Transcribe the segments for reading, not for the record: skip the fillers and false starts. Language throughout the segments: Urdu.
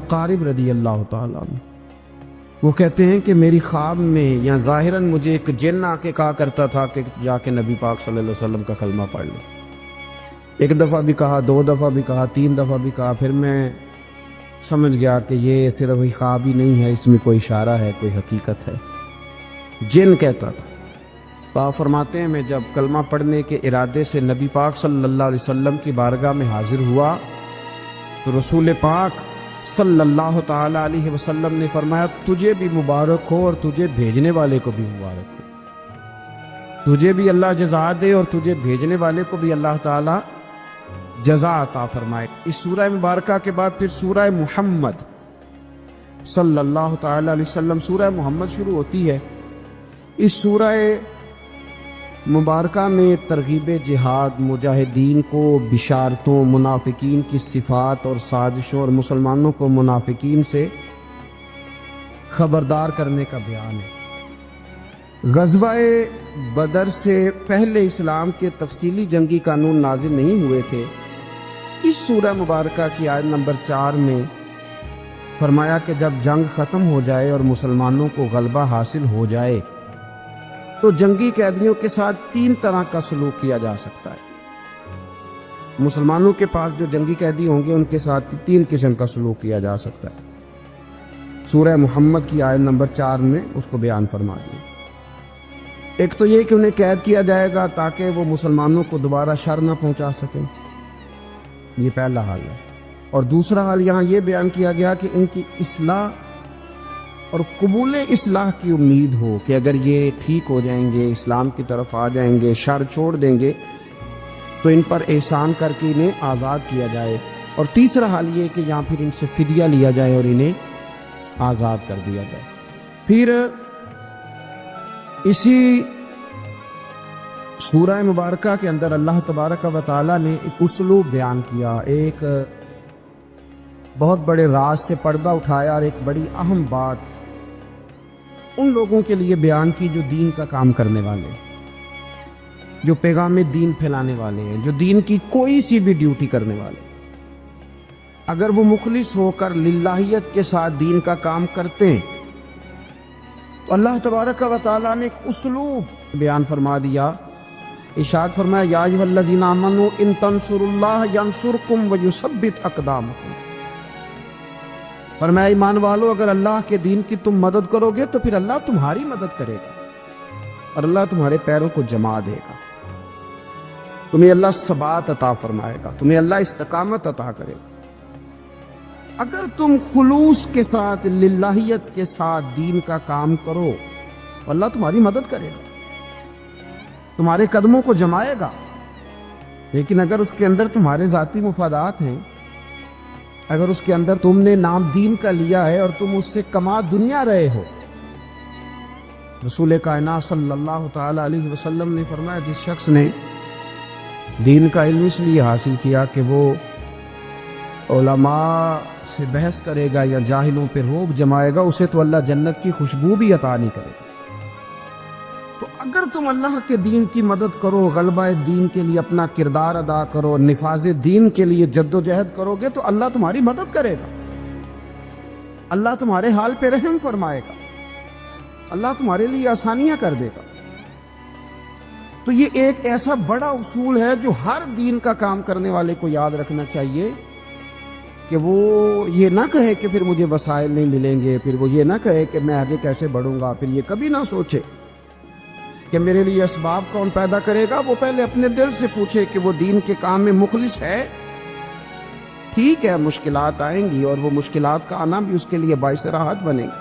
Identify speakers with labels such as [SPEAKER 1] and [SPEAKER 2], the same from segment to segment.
[SPEAKER 1] قارب رضی اللہ تعالیٰ عنہ وہ کہتے ہیں کہ میری خواب میں یا ظاہراً مجھے ایک جن آ کے کہا کرتا تھا کہ جا کے نبی پاک صلی اللہ علیہ وسلم کا کلمہ پڑھ لو. ایک دفعہ بھی کہا، دو دفعہ بھی کہا، تین دفعہ بھی کہا. پھر میں سمجھ گیا کہ یہ صرف خواب ہی نہیں ہے، اس میں کوئی اشارہ ہے، کوئی حقیقت ہے. جن کہتا تھا. آپ فرماتے ہیں میں جب کلمہ پڑھنے کے ارادے سے نبی پاک صلی اللہ علیہ وسلم کی بارگاہ میں حاضر ہوا تو رسول پاک صلی اللہ تعالی علیہ وسلم نے فرمایا تجھے بھی مبارک ہو اور تجھے بھیجنے والے کو بھی مبارک ہو. تجھے بھی اللہ جزا دے اور تجھے بھیجنے والے کو بھی اللہ تعالی جزا عطا فرمائے. اس سورہ مبارکہ کے بعد پھر سورہ محمد صلی اللہ تعالی علیہ وسلم، سورہ محمد شروع ہوتی ہے. اس سورہ مبارکہ میں ترغیب جہاد، مجاہدین کو بشارتوں، منافقین کی صفات اور سازشوں اور مسلمانوں کو منافقین سے خبردار کرنے کا بیان ہے. غزوہ بدر سے پہلے اسلام کے تفصیلی جنگی قانون نازل نہیں ہوئے تھے. اس سورہ مبارکہ کی آیت نمبر 4 میں فرمایا کہ جب جنگ ختم ہو جائے اور مسلمانوں کو غلبہ حاصل ہو جائے تو جنگی قیدیوں کے ساتھ 3 طرح کا سلوک کیا جا سکتا ہے. مسلمانوں کے پاس جو جنگی قیدی ہوں گے ان کے ساتھ 3 قسم کا سلوک کیا جا سکتا ہے. سورہ محمد کی آیت نمبر 4 میں اس کو بیان فرما دیا. ایک تو یہ کہ انہیں قید کیا جائے گا تاکہ وہ مسلمانوں کو دوبارہ شر نہ پہنچا سکیں، یہ پہلا حال ہے. اور دوسرا حال یہاں یہ بیان کیا گیا کہ ان کی اصلاح اور قبول اصلاح کی امید ہو کہ اگر یہ ٹھیک ہو جائیں گے، اسلام کی طرف آ جائیں گے، شر چھوڑ دیں گے تو ان پر احسان کر کے انہیں آزاد کیا جائے. اور تیسرا حال یہ کہ یہاں پھر ان سے فدیہ لیا جائے اور انہیں آزاد کر دیا جائے. پھر اسی سورہ مبارکہ کے اندر اللہ تبارک و تعالیٰ نے ایک اسلوب بیان کیا، ایک بہت بڑے راز سے پردہ اٹھایا اور ایک بڑی اہم بات ان لوگوں کے لیے بیان کی جو دین کا کام کرنے والے ہیں، جو پیغام دین پھیلانے والے ہیں، جو دین کی کوئی سی بھی ڈیوٹی کرنے والے ہیں. اگر وہ مخلص ہو کر للہیت کے ساتھ دین کا کام کرتے ہیں تو اللہ تبارک و تعالیٰ نے ایک اسلوب بیان فرما دیا. ارشاد فرمایا یا ایھا الذین آمنوا ان تنصروا اللہ ینصرکم ویثبت اقدامکم. فرمایا ایمان والو اگر اللہ کے دین کی تم مدد کرو گے تو پھر اللہ تمہاری مدد کرے گا اور اللہ تمہارے پیروں کو جما دے گا. تمہیں اللہ ثبات عطا فرمائے گا، تمہیں اللہ استقامت عطا کرے گا. اگر تم خلوص کے ساتھ، للہیت کے ساتھ دین کا کام کرو اللہ تمہاری مدد کرے گا، تمہارے قدموں کو جمائے گا. لیکن اگر اس کے اندر تمہارے ذاتی مفادات ہیں، اگر اس کے اندر تم نے نام دین کا لیا ہے اور تم اس سے کما دنیا رہے ہو، رسول کائنات صلی اللہ تعالی علیہ وسلم نے فرمایا جس شخص نے دین کا علم اس لیے حاصل کیا کہ وہ علماء سے بحث کرے گا یا جاہلوں پہ روب جمائے گا، اسے تو اللہ جنت کی خوشبو بھی عطا نہیں کرے گا. تو اگر تم اللہ کے دین کی مدد کرو، غلبہ دین کے لیے اپنا کردار ادا کرو، نفاذ دین کے لیے جد و جہد کرو گے تو اللہ تمہاری مدد کرے گا، اللہ تمہارے حال پہ رحم فرمائے گا، اللہ تمہارے لیے آسانیاں کر دے گا. تو یہ ایک ایسا بڑا اصول ہے جو ہر دین کا کام کرنے والے کو یاد رکھنا چاہیے کہ وہ یہ نہ کہے کہ پھر مجھے وسائل نہیں ملیں گے، پھر وہ یہ نہ کہے کہ میں آگے کیسے بڑھوں گا، پھر یہ کبھی نہ سوچے کہ میرے لیے اسباب کون پیدا کرے گا. وہ پہلے اپنے دل سے پوچھے کہ وہ دین کے کام میں مخلص ہے. ٹھیک ہے مشکلات آئیں گی اور وہ مشکلات کا آنا بھی اس کے لیے باعث راحت بنے گا،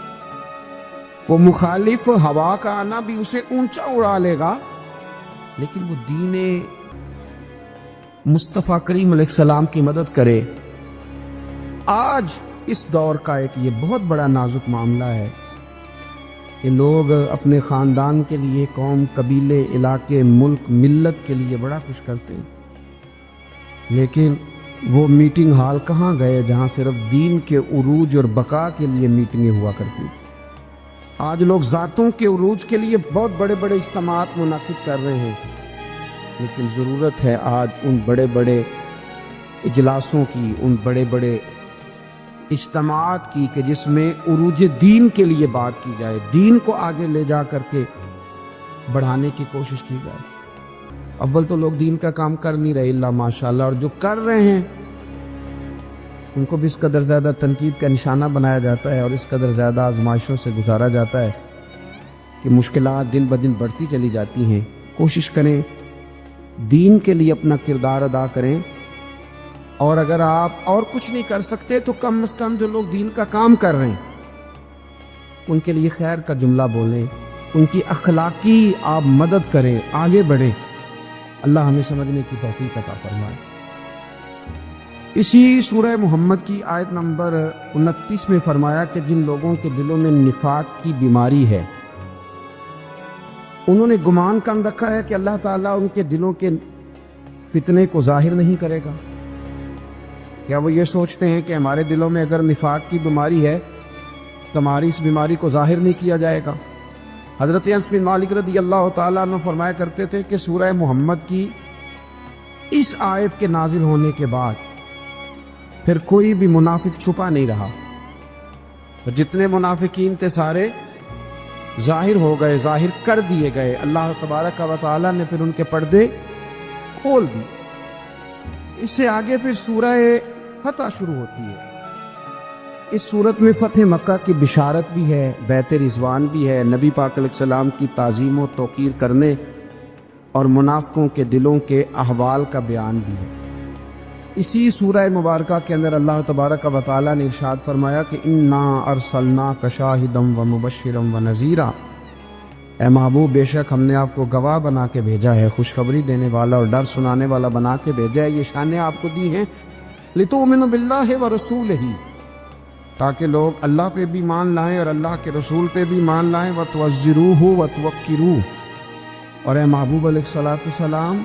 [SPEAKER 1] وہ مخالف ہوا کا آنا بھی اسے اونچا اڑا لے گا، لیکن وہ دین مصطفیٰ کریم علیہ السلام کی مدد کرے. آج اس دور کا ایک یہ بہت بڑا نازک معاملہ ہے کہ لوگ اپنے خاندان کے لیے، قوم، قبیلے، علاقے، ملک، ملت کے لیے بڑا کچھ کرتے ہیں، لیکن وہ میٹنگ ہال کہاں گئے جہاں صرف دین کے عروج اور بقا کے لیے میٹنگیں ہوا کرتی تھی. آج لوگ ذاتوں کے عروج کے لیے بہت بڑے بڑے اجتماعات منعقد کر رہے ہیں، لیکن ضرورت ہے آج ان بڑے بڑے اجلاسوں کی، ان بڑے بڑے اجتماعات کی کہ جس میں عروج دین کے لیے بات کی جائے، دین کو آگے لے جا کر کے بڑھانے کی کوشش کی جائے۔ اول تو لوگ دین کا کام کر نہیں رہے اللہ ماشاءاللہ، اور جو کر رہے ہیں ان کو بھی اس قدر زیادہ تنقید کا نشانہ بنایا جاتا ہے اور اس قدر زیادہ آزمائشوں سے گزارا جاتا ہے کہ مشکلات دن بدن بڑھتی چلی جاتی ہیں۔ کوشش کریں دین کے لیے اپنا کردار ادا کریں، اور اگر آپ اور کچھ نہیں کر سکتے تو کم از کم جو لوگ دین کا کام کر رہے ہیں ان کے لیے خیر کا جملہ بولیں، ان کی اخلاقی آپ مدد کریں، آگے بڑھیں۔ اللہ ہمیں سمجھنے کی توفیق عطا فرمائے۔ اسی سورہ محمد کی آیت نمبر 29 میں فرمایا کہ جن لوگوں کے دلوں میں نفاق کی بیماری ہے، انہوں نے گمان کام رکھا ہے کہ اللہ تعالیٰ ان کے دلوں کے فتنے کو ظاہر نہیں کرے گا۔ کیا وہ یہ سوچتے ہیں کہ ہمارے دلوں میں اگر نفاق کی بیماری ہے تو ہماری اس بیماری کو ظاہر نہیں کیا جائے گا؟ حضرت انس بن مالک رضی اللہ تعالیٰ عنہ فرمایا کرتے تھے کہ سورہ محمد کی اس آیت کے نازل ہونے کے بعد پھر کوئی بھی منافق چھپا نہیں رہا، جتنے منافقین تھے سارے ظاہر ہو گئے، ظاہر کر دیے گئے۔ اللہ تبارک و تعالیٰ نے پھر ان کے پردے کھول دیے۔ اس سے آگے پھر سورہ فتح شروع ہوتی ہے۔ اس صورت میں فتح مکہ کی بشارت بھی ہے، بیت رضوان بھی ہے، نبی پاک علیہ السلام کی تعظیم و توقیر کرنے اور منافقوں کے دلوں کے احوال کا بیان بھی ہے۔ اسی سورہ مبارکہ کے اندر اللہ تبارک و تعالیٰ نے ارشاد فرمایا کہ انا ارسلناک شاہدا و مبشرا و نذیرا، اے محبوب بے شک ہم نے آپ کو گواہ بنا کے بھیجا ہے، خوشخبری دینے والا اور ڈر سنانے والا بنا کے بھیجا ہے۔ یہ شانیں آپ کو دی ہیں لتؤمنوا باللہ ورسولہ، تاکہ لوگ اللہ پہ بھی مان لائیں اور اللہ کے رسول پہ بھی مان لائیں، وتعزروہ وتوقروہ، اور اے محبوب علیہ الصلوۃ والسلام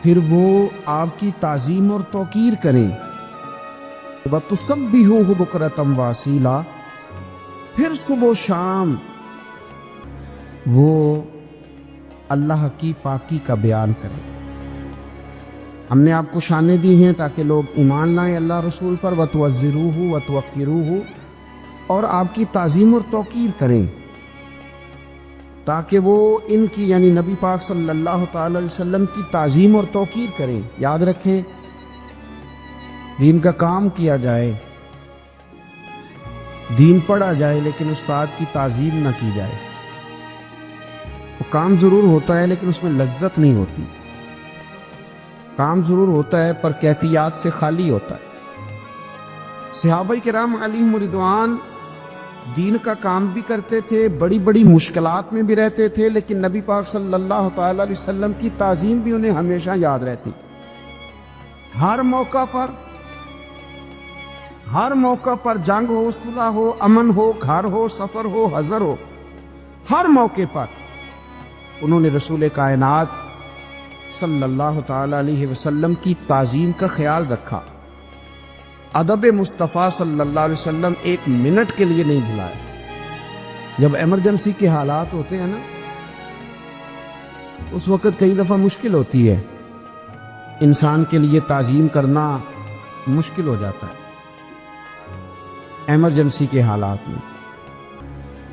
[SPEAKER 1] پھر وہ آپ کی تعظیم اور توقیر کریں، وتسبحوہ بکرۃ واصیلا، پھر صبح و شام وہ اللہ کی پاکی کا بیان کریں۔ ہم نے آپ کو شانیں دی ہیں تاکہ لوگ ایمان لائیں اللہ رسول پر، وتعزروہ وتوقروہ، اور آپ کی تعظیم اور توقیر کریں، تاکہ وہ ان کی یعنی نبی پاک صلی اللہ تعالی علیہ وسلم کی تعظیم اور توقیر کریں۔ یاد رکھیں دین کا کام کیا جائے، دین پڑھا جائے، لیکن استاد کی تعظیم نہ کی جائے۔ وہ کام ضرور ہوتا ہے لیکن اس میں لذت نہیں ہوتی، کام ضرور ہوتا ہے پر کیفیات سے خالی ہوتا ہے۔ صحابہ کرام علیہم رضوان دین کا کام بھی کرتے تھے، بڑی بڑی مشکلات میں بھی رہتے تھے، لیکن نبی پاک صلی اللہ تعالی علیہ وسلم کی تعظیم بھی انہیں ہمیشہ یاد رہتی۔ ہر موقع پر جنگ ہو، صلح ہو، امن ہو، گھر ہو، سفر ہو، حضر ہو، ہر موقع پر انہوں نے رسول کائنات صلی اللہ تعالی علیہ وسلم کی تعظیم کا خیال رکھا۔ ادب مصطفیٰ صلی اللہ علیہ وسلم ایک منٹ کے لیے نہیں بھلایا۔ جب ایمرجنسی کے حالات ہوتے ہیں نا، اس وقت کئی دفعہ مشکل ہوتی ہے، انسان کے لیے تعظیم کرنا مشکل ہو جاتا ہے ایمرجنسی کے حالات میں۔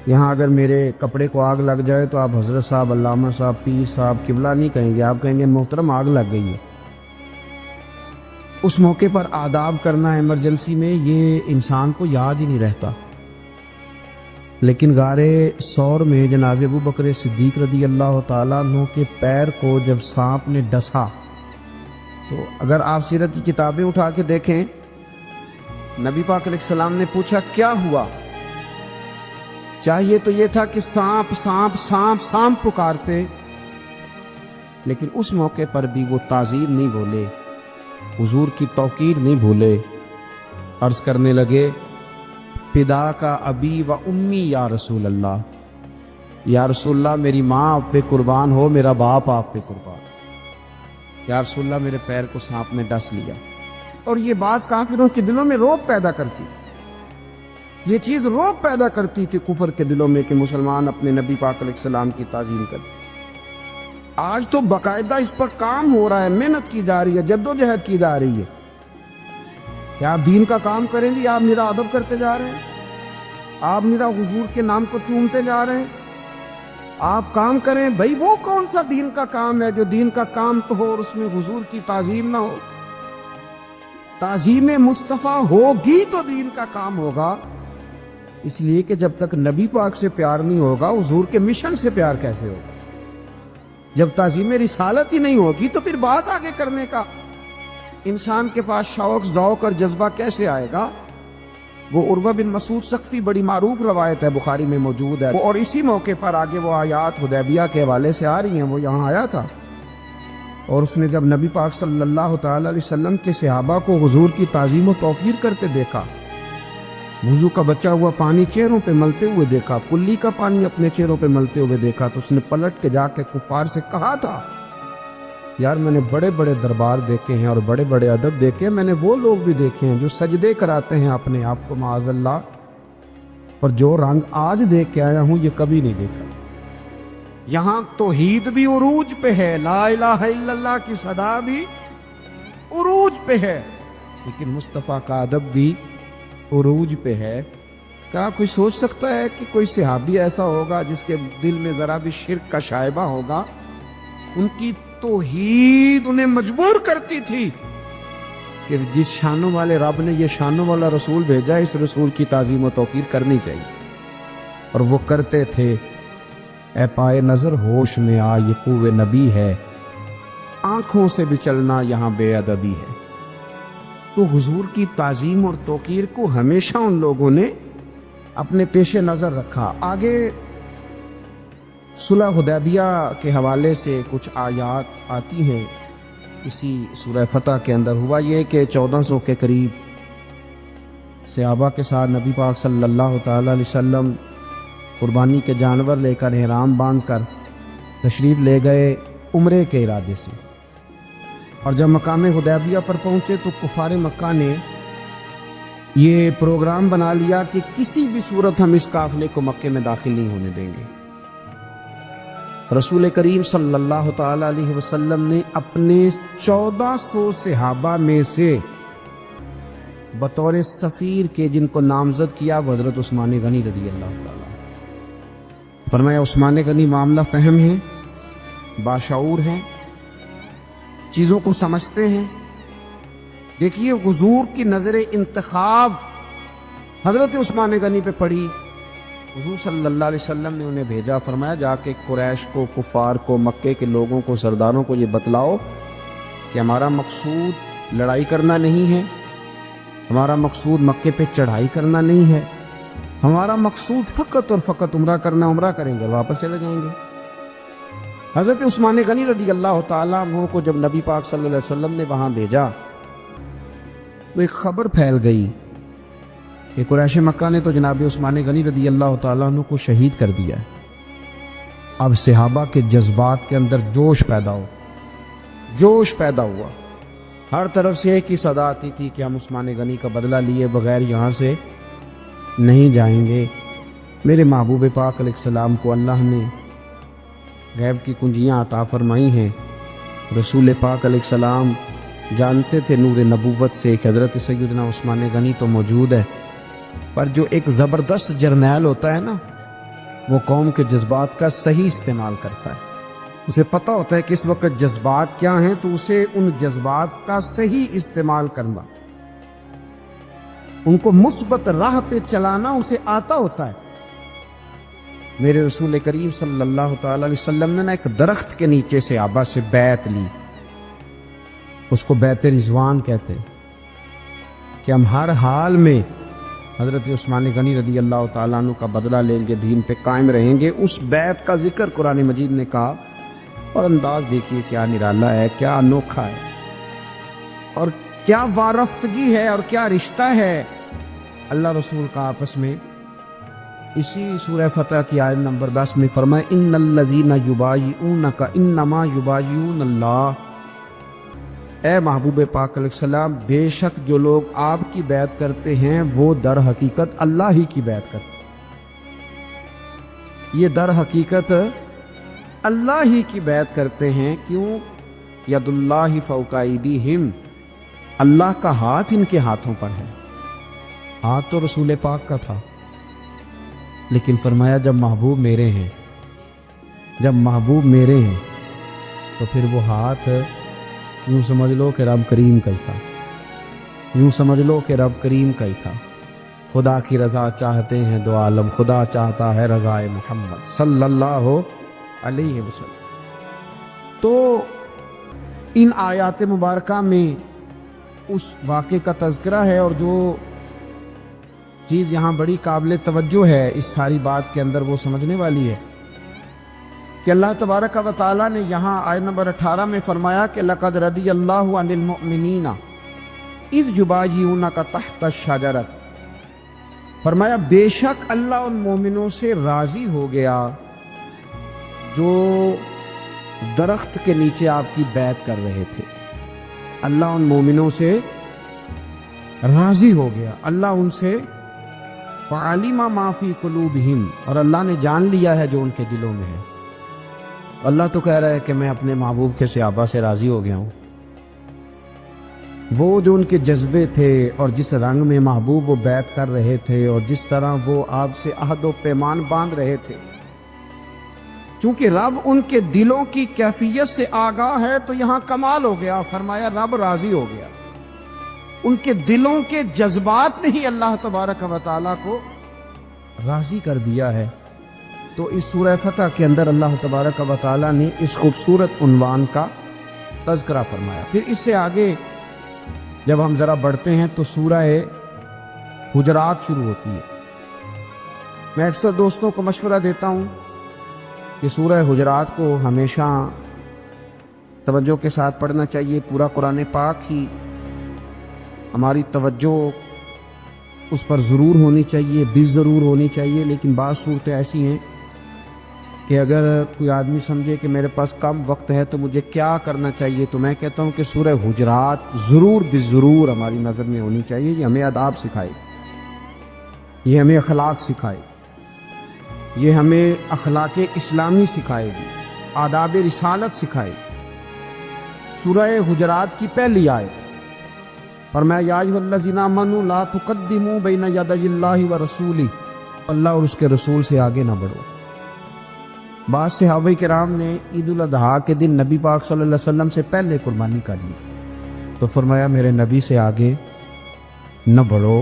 [SPEAKER 1] یہاں اگر میرے کپڑے کو آگ لگ جائے تو آپ حضرت صاحب، علامہ صاحب، پیر صاحب، قبلہ نہیں کہیں گے، آپ کہیں گے محترم آگ لگ گئی ہے۔ اس موقع پر آداب کرنا ایمرجنسی میں یہ انسان کو یاد ہی نہیں رہتا، لیکن غار ثور میں جناب ابو بکر صدیق رضی اللہ تعالیٰ عنہ کے پیر کو جب سانپ نے ڈسا تو اگر آپ سیرت کی کتابیں اٹھا کے دیکھیں، نبی پاک علیہ السلام نے پوچھا کیا ہوا؟ چاہیے تو یہ تھا کہ سانپ سانپ سانپ سانپ پکارتے، لیکن اس موقع پر بھی وہ تعظیم نہیں بھولے، حضور کی توقیر نہیں بھولے، عرض کرنے لگے فدا کا ابی و امی یا رسول اللہ، یا رسول اللہ میری ماں آپ پہ قربان ہو، میرا باپ آپ پہ قربان، یا رسول اللہ میرے پیر کو سانپ نے ڈس لیا۔ اور یہ بات کافروں کے دلوں میں رعب پیدا کرتی تھی، یہ چیز رعب پیدا کرتی تھی کفر کے دلوں میں کہ مسلمان اپنے نبی پاک علیہ السلام کی تعظیم کرتے۔ آج تو باقاعدہ اس پر کام ہو رہا ہے، محنت کی جا رہی ہے، جد و جہد کی جا رہی ہے، کیا آپ دین کا کام کریں گے یا آپ میرا ادب کرتے جا رہے ہیں؟ آپ میرا حضور کے نام کو چومتے جا رہے ہیں؟ آپ کام کریں بھائی، وہ کون سا دین کا کام ہے جو دین کا کام تو ہو اور اس میں حضور کی تعظیم نہ ہو؟ تعظیم مصطفیٰ ہوگی تو دین کا کام ہوگا، اس لیے کہ جب تک نبی پاک سے پیار نہیں ہوگا حضور کے مشن سے پیار کیسے ہوگا؟ جب تعظیم رسالت ہی نہیں ہوگی تو پھر بات آگے کرنے کا انسان کے پاس شوق ذوق اور جذبہ کیسے آئے گا؟ وہ عروہ بن مسعود ثقفی، بڑی معروف روایت ہے، بخاری میں موجود ہے، اور اسی موقع پر آگے وہ آیات حدیبیہ کے حوالے سے آ رہی ہیں، وہ یہاں آیا تھا اور اس نے جب نبی پاک صلی اللہ تعالی علیہ وسلم کے صحابہ کو حضور کی تعظیم و توقیر کرتے دیکھا، وضو کا بچا ہوا پانی چہروں پہ ملتے ہوئے دیکھا، کلی کا پانی اپنے چہروں پہ ملتے ہوئے دیکھا، تو اس نے پلٹ کے جا کے کفار سے کہا تھا، یار میں نے بڑے بڑے دربار دیکھے ہیں اور بڑے بڑے ادب دیکھے ہیں، میں نے وہ لوگ بھی دیکھے ہیں جو سجدے کراتے ہیں اپنے آپ کو معاذ اللہ، پر جو رنگ آج دیکھ کے آیا ہوں یہ کبھی نہیں دیکھا۔ یہاں توحید بھی عروج پہ ہے، لا الہ الا اللہ کی صدا بھی عروج پہ ہے، لیکن مصطفیٰ کا ادب بھی عروج پہ ہے۔ کیا کوئی سوچ سکتا ہے کہ کوئی صحابی ایسا ہوگا جس کے دل میں ذرا بھی شرک کا شائبہ ہوگا؟ ان کی توحید انہیں مجبور کرتی تھی کہ جس شانوں والے رب نے یہ شانوں والا رسول بھیجا، اس رسول کی تعظیم و توقیر کرنی چاہیے، اور وہ کرتے تھے۔ اے پائے نظر ہوش میں آ، یہ کوہ نبی ہے، آنکھوں سے بھی چلنا یہاں بے ادبی ہے۔ تو حضور کی تعظیم اور توقیر کو ہمیشہ ان لوگوں نے اپنے پیش نظر رکھا۔ آگے صلح حدیبیہ کے حوالے سے کچھ آیات آتی ہیں اسی سورہ فتح کے اندر۔ ہوا یہ کہ 1400 کے قریب صحابہ کے ساتھ نبی پاک صلی اللہ تعالی علیہ وسلم قربانی کے جانور لے کر احرام باندھ کر تشریف لے گئے عمرے کے ارادے سے، اور جب مقام حدیبیہ پر پہنچے تو کفار مکہ نے یہ پروگرام بنا لیا کہ کسی بھی صورت ہم اس قافلے کو مکے میں داخل نہیں ہونے دیں گے۔ رسول کریم صلی اللہ تعالی علیہ وسلم نے اپنے 1400 صحابہ میں سے بطور سفیر کے جن کو نامزد کیا وہ حضرت عثمان غنی رضی اللہ تعالی، فرمایا عثمان غنی معاملہ فہم ہیں، باشعور ہیں، چیزوں کو سمجھتے ہیں۔ دیکھیے حضور کی نظر انتخاب حضرت عثمان غنی پہ پڑی، حضور صلی اللہ علیہ وسلم نے انہیں بھیجا، فرمایا جا کے قریش کو، کفار کو، مکے کے لوگوں کو، سرداروں کو یہ بتلاؤ کہ ہمارا مقصود لڑائی کرنا نہیں ہے، ہمارا مقصود مکے پہ چڑھائی کرنا نہیں ہے، ہمارا مقصود فقط اور فقط عمرہ کرنا، عمرہ کریں گے اور واپس چلے جائیں گے۔ حضرت عثمان غنی رضی اللہ تعالیٰ عنہ کو جب نبی پاک صلی اللہ علیہ وسلم نے وہاں بھیجا تو ایک خبر پھیل گئی کہ قریش مکہ نے تو جناب عثمان غنی رضی اللہ تعالیٰ عنہ کو شہید کر دیا ہے۔ اب صحابہ کے جذبات کے اندر جوش پیدا ہوا، ہر طرف سے ایک ہی صدا آتی تھی کہ ہم عثمان غنی کا بدلہ لیے بغیر یہاں سے نہیں جائیں گے۔ میرے محبوب پاک علیہ السلام کو اللہ نے غیب کی کنجیاں عطا فرمائی ہیں۔ رسول پاک علیہ السلام جانتے تھے نور نبوت سے کہ حضرت سیدنا عثمان غنی تو موجود ہے، پر جو ایک زبردست جرنیل ہوتا ہے نا، وہ قوم کے جذبات کا صحیح استعمال کرتا ہے۔ اسے پتہ ہوتا ہے کہ اس وقت جذبات کیا ہیں، تو اسے ان جذبات کا صحیح استعمال کرنا، ان کو مثبت راہ پہ چلانا اسے آتا ہوتا ہے۔ میرے رسول کریم صلی اللہ تعالی علیہ وسلم نے ایک درخت کے نیچے سے صحابہ سے بیعت لی، اس کو بیعت رضوان کہتے ہیں، کہ ہم ہر حال میں حضرت عثمان غنی رضی اللہ تعالیٰ عنہ کا بدلہ لیں گے، دین پہ قائم رہیں گے۔ اس بیعت کا ذکر قرآن مجید نے کہا، اور انداز دیکھیے کیا نرالا ہے، کیا انوکھا ہے، اور کیا وارفتگی ہے، اور کیا رشتہ ہے اللہ رسول کا آپس میں۔ اسی سورہ فتح کی آیت نمبر 10 میں فرمائے ان الذین یبایعونک انما یبایعون اللہ، اے محبوب پاک علیہ السلام، بے شک جو لوگ آپ کی بیعت کرتے ہیں وہ در حقیقت اللہ ہی کی بیعت کرتے ہیں۔ یہ در حقیقت اللہ ہی کی بیعت کرتے ہیں۔ کیوں؟ ید اللہ فوق ایدیہم، اللہ کا ہاتھ ان کے ہاتھوں پر ہے. ہاتھ تو رسول پاک کا تھا، لیکن فرمایا جب محبوب میرے ہیں، جب محبوب میرے ہیں تو پھر وہ ہاتھ یوں سمجھ لو کہ رب کریم کا ہی تھا، یوں سمجھ لو کہ رب کریم کا ہی تھا. خدا کی رضا چاہتے ہیں دو عالم، خدا چاہتا ہے رضائے محمد صلی اللہ علیہ وسلم. تو ان آیات مبارکہ میں اس واقعے کا تذکرہ ہے، اور جو چیز یہاں بڑی قابل توجہ ہے اس ساری بات کے اندر وہ سمجھنے والی ہے کہ اللہ تبارک و تعالیٰ نے یہاں آیت نمبر 18 میں فرمایا کہ لَقَدْ رَضِيَ اللَّهُ عَنِ الْمُؤْمِنِينَ اِذْ يُبَايِعُونَكَ تَحْتَ الشَّجَرَةِ. فرمایا بے شک اللہ ان مومنوں سے راضی ہو گیا جو درخت کے نیچے آپ کی بیعت کر رہے تھے. اللہ ان مومنوں سے راضی ہو گیا، اللہ ان سے فَعَلِمَ مَا فِي قُلُوبِهِمْ، اور اللہ نے جان لیا ہے جو ان کے دلوں میں ہے. اللہ تو کہہ رہا ہے کہ میں اپنے محبوب کے صحابہ سے راضی ہو گیا ہوں. وہ جو ان کے جذبے تھے اور جس رنگ میں محبوب وہ بیعت کر رہے تھے اور جس طرح وہ آپ سے عہد و پیمان باندھ رہے تھے، چونکہ رب ان کے دلوں کی کیفیت سے آگاہ ہے تو یہاں کمال ہو گیا. فرمایا رب راضی ہو گیا، ان کے دلوں کے جذبات نے ہی اللہ تبارک و تعالیٰ کو راضی کر دیا ہے. تو اس سورہ فتح کے اندر اللہ تبارک و تعالیٰ نے اس خوبصورت عنوان کا تذکرہ فرمایا. پھر اس سے آگے جب ہم ذرا بڑھتے ہیں تو سورہ حجرات شروع ہوتی ہے. میں اکثر دوستوں کو مشورہ دیتا ہوں کہ سورہ حجرات کو ہمیشہ توجہ کے ساتھ پڑھنا چاہیے. پورا قرآن پاک ہی ہماری توجہ اس پر ضرور ہونی چاہیے، ضرور ہونی چاہیے. لیکن بعض صورتیں ایسی ہیں کہ اگر کوئی آدمی سمجھے کہ میرے پاس کم وقت ہے تو مجھے کیا کرنا چاہیے، تو میں کہتا ہوں کہ سورہ حجرات ضرور ہماری نظر میں ہونی چاہیے. یہ ہمیں آداب سکھائے، یہ ہمیں اخلاق سکھائے، یہ ہمیں اخلاق اسلامی سکھائے گی، آداب رسالت سکھائے. سورہ حجرات کی پہلی آیت فرمایا یا ایھا الذین آمنوا لا تقدموا بین یدی اللہ ورسولہ، اللہ اور اس کے رسول سے آگے نہ بڑھو. بعض صحابہ کرام نے عید الاضحیٰ کے دن نبی پاک صلی اللہ علیہ وسلم سے پہلے قربانی کر لی تھی، تو فرمایا میرے نبی سے آگے نہ بڑھو،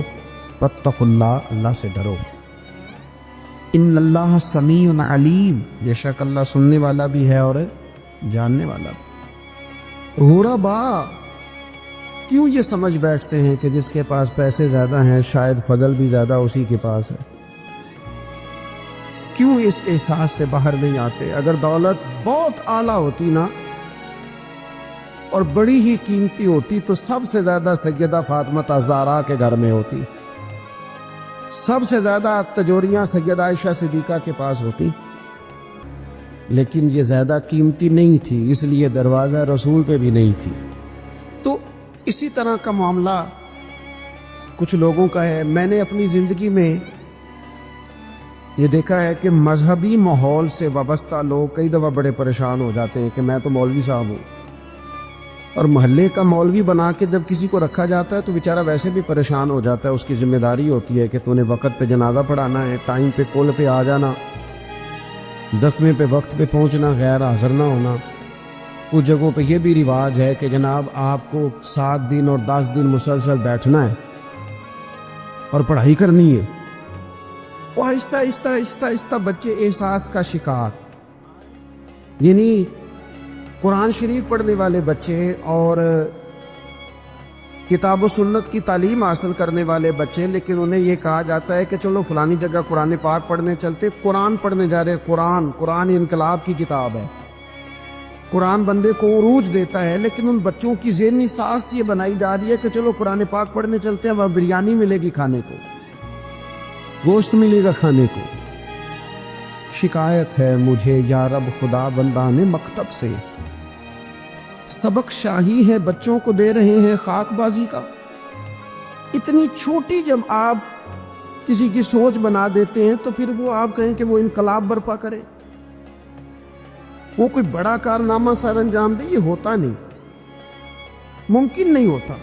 [SPEAKER 1] واتقوا اللہ، اللہ سے ڈرو. ان اللہ سمیع علیم، بے شک اللہ سننے والا بھی ہے اور جاننے والا بھی. غربا کیوں یہ سمجھ بیٹھتے ہیں کہ جس کے پاس پیسے زیادہ ہیں شاید فضل بھی زیادہ اسی کے پاس ہے؟ کیوں اس احساس سے باہر نہیں آتے؟ اگر دولت بہت اعلیٰ ہوتی نا اور بڑی ہی قیمتی ہوتی تو سب سے زیادہ سیدہ فاطمہ زہرا کے گھر میں ہوتی، سب سے زیادہ تجوریاں سیدہ عائشہ صدیقہ کے پاس ہوتی. لیکن یہ زیادہ قیمتی نہیں تھی، اس لیے دروازہ رسول پہ بھی نہیں تھی. تو اسی طرح کا معاملہ کچھ لوگوں کا ہے. میں نے اپنی زندگی میں یہ دیکھا ہے کہ مذہبی ماحول سے وابستہ لوگ کئی دفعہ بڑے پریشان ہو جاتے ہیں کہ میں تو مولوی صاحب ہوں، اور محلے کا مولوی بنا کے جب کسی کو رکھا جاتا ہے تو بیچارہ ویسے بھی پریشان ہو جاتا ہے. اس کی ذمہ داری ہوتی ہے کہ تو نے وقت پہ جنازہ پڑھانا ہے، ٹائم پہ کل پہ آ جانا، 10ویں پہ وقت پہ پہنچنا، غیر حاضر نہ ہونا. کچھ جگہوں پہ یہ بھی رواج ہے کہ جناب آپ کو 7 دن اور 10 دن مسلسل بیٹھنا ہے اور پڑھائی کرنی ہے. وہ آہستہ آہستہ آہستہ آہستہ بچے احساس کا شکار، یعنی قرآن شریف پڑھنے والے بچے اور کتاب و سنت کی تعلیم حاصل کرنے والے بچے، لیکن انہیں یہ کہا جاتا ہے کہ چلو فلانی جگہ قرآن پاک پڑھنے چلتے، قرآن پڑھنے جا رہے. قرآن انقلاب کی کتاب ہے، قرآن بندے کو عروج دیتا ہے. لیکن ان بچوں کی ذہنی ساخت یہ بنائی جا رہی ہے کہ چلو قرآن پاک پڑھنے چلتے ہیں، وہاں بریانی ملے گی کھانے کو، گوشت ملے گا کھانے کو. شکایت ہے مجھے یا رب خدا بندان مکتب سے، سبق شاہی ہے بچوں کو دے رہے ہیں خاک بازی کا. اتنی چھوٹی جب آپ کسی کی سوچ بنا دیتے ہیں تو پھر وہ آپ کہیں کہ وہ انقلاب برپا کرے، وہ کوئی بڑا کارنامہ سر انجام دے، یہ ہوتا نہیں، ممکن نہیں ہوتا.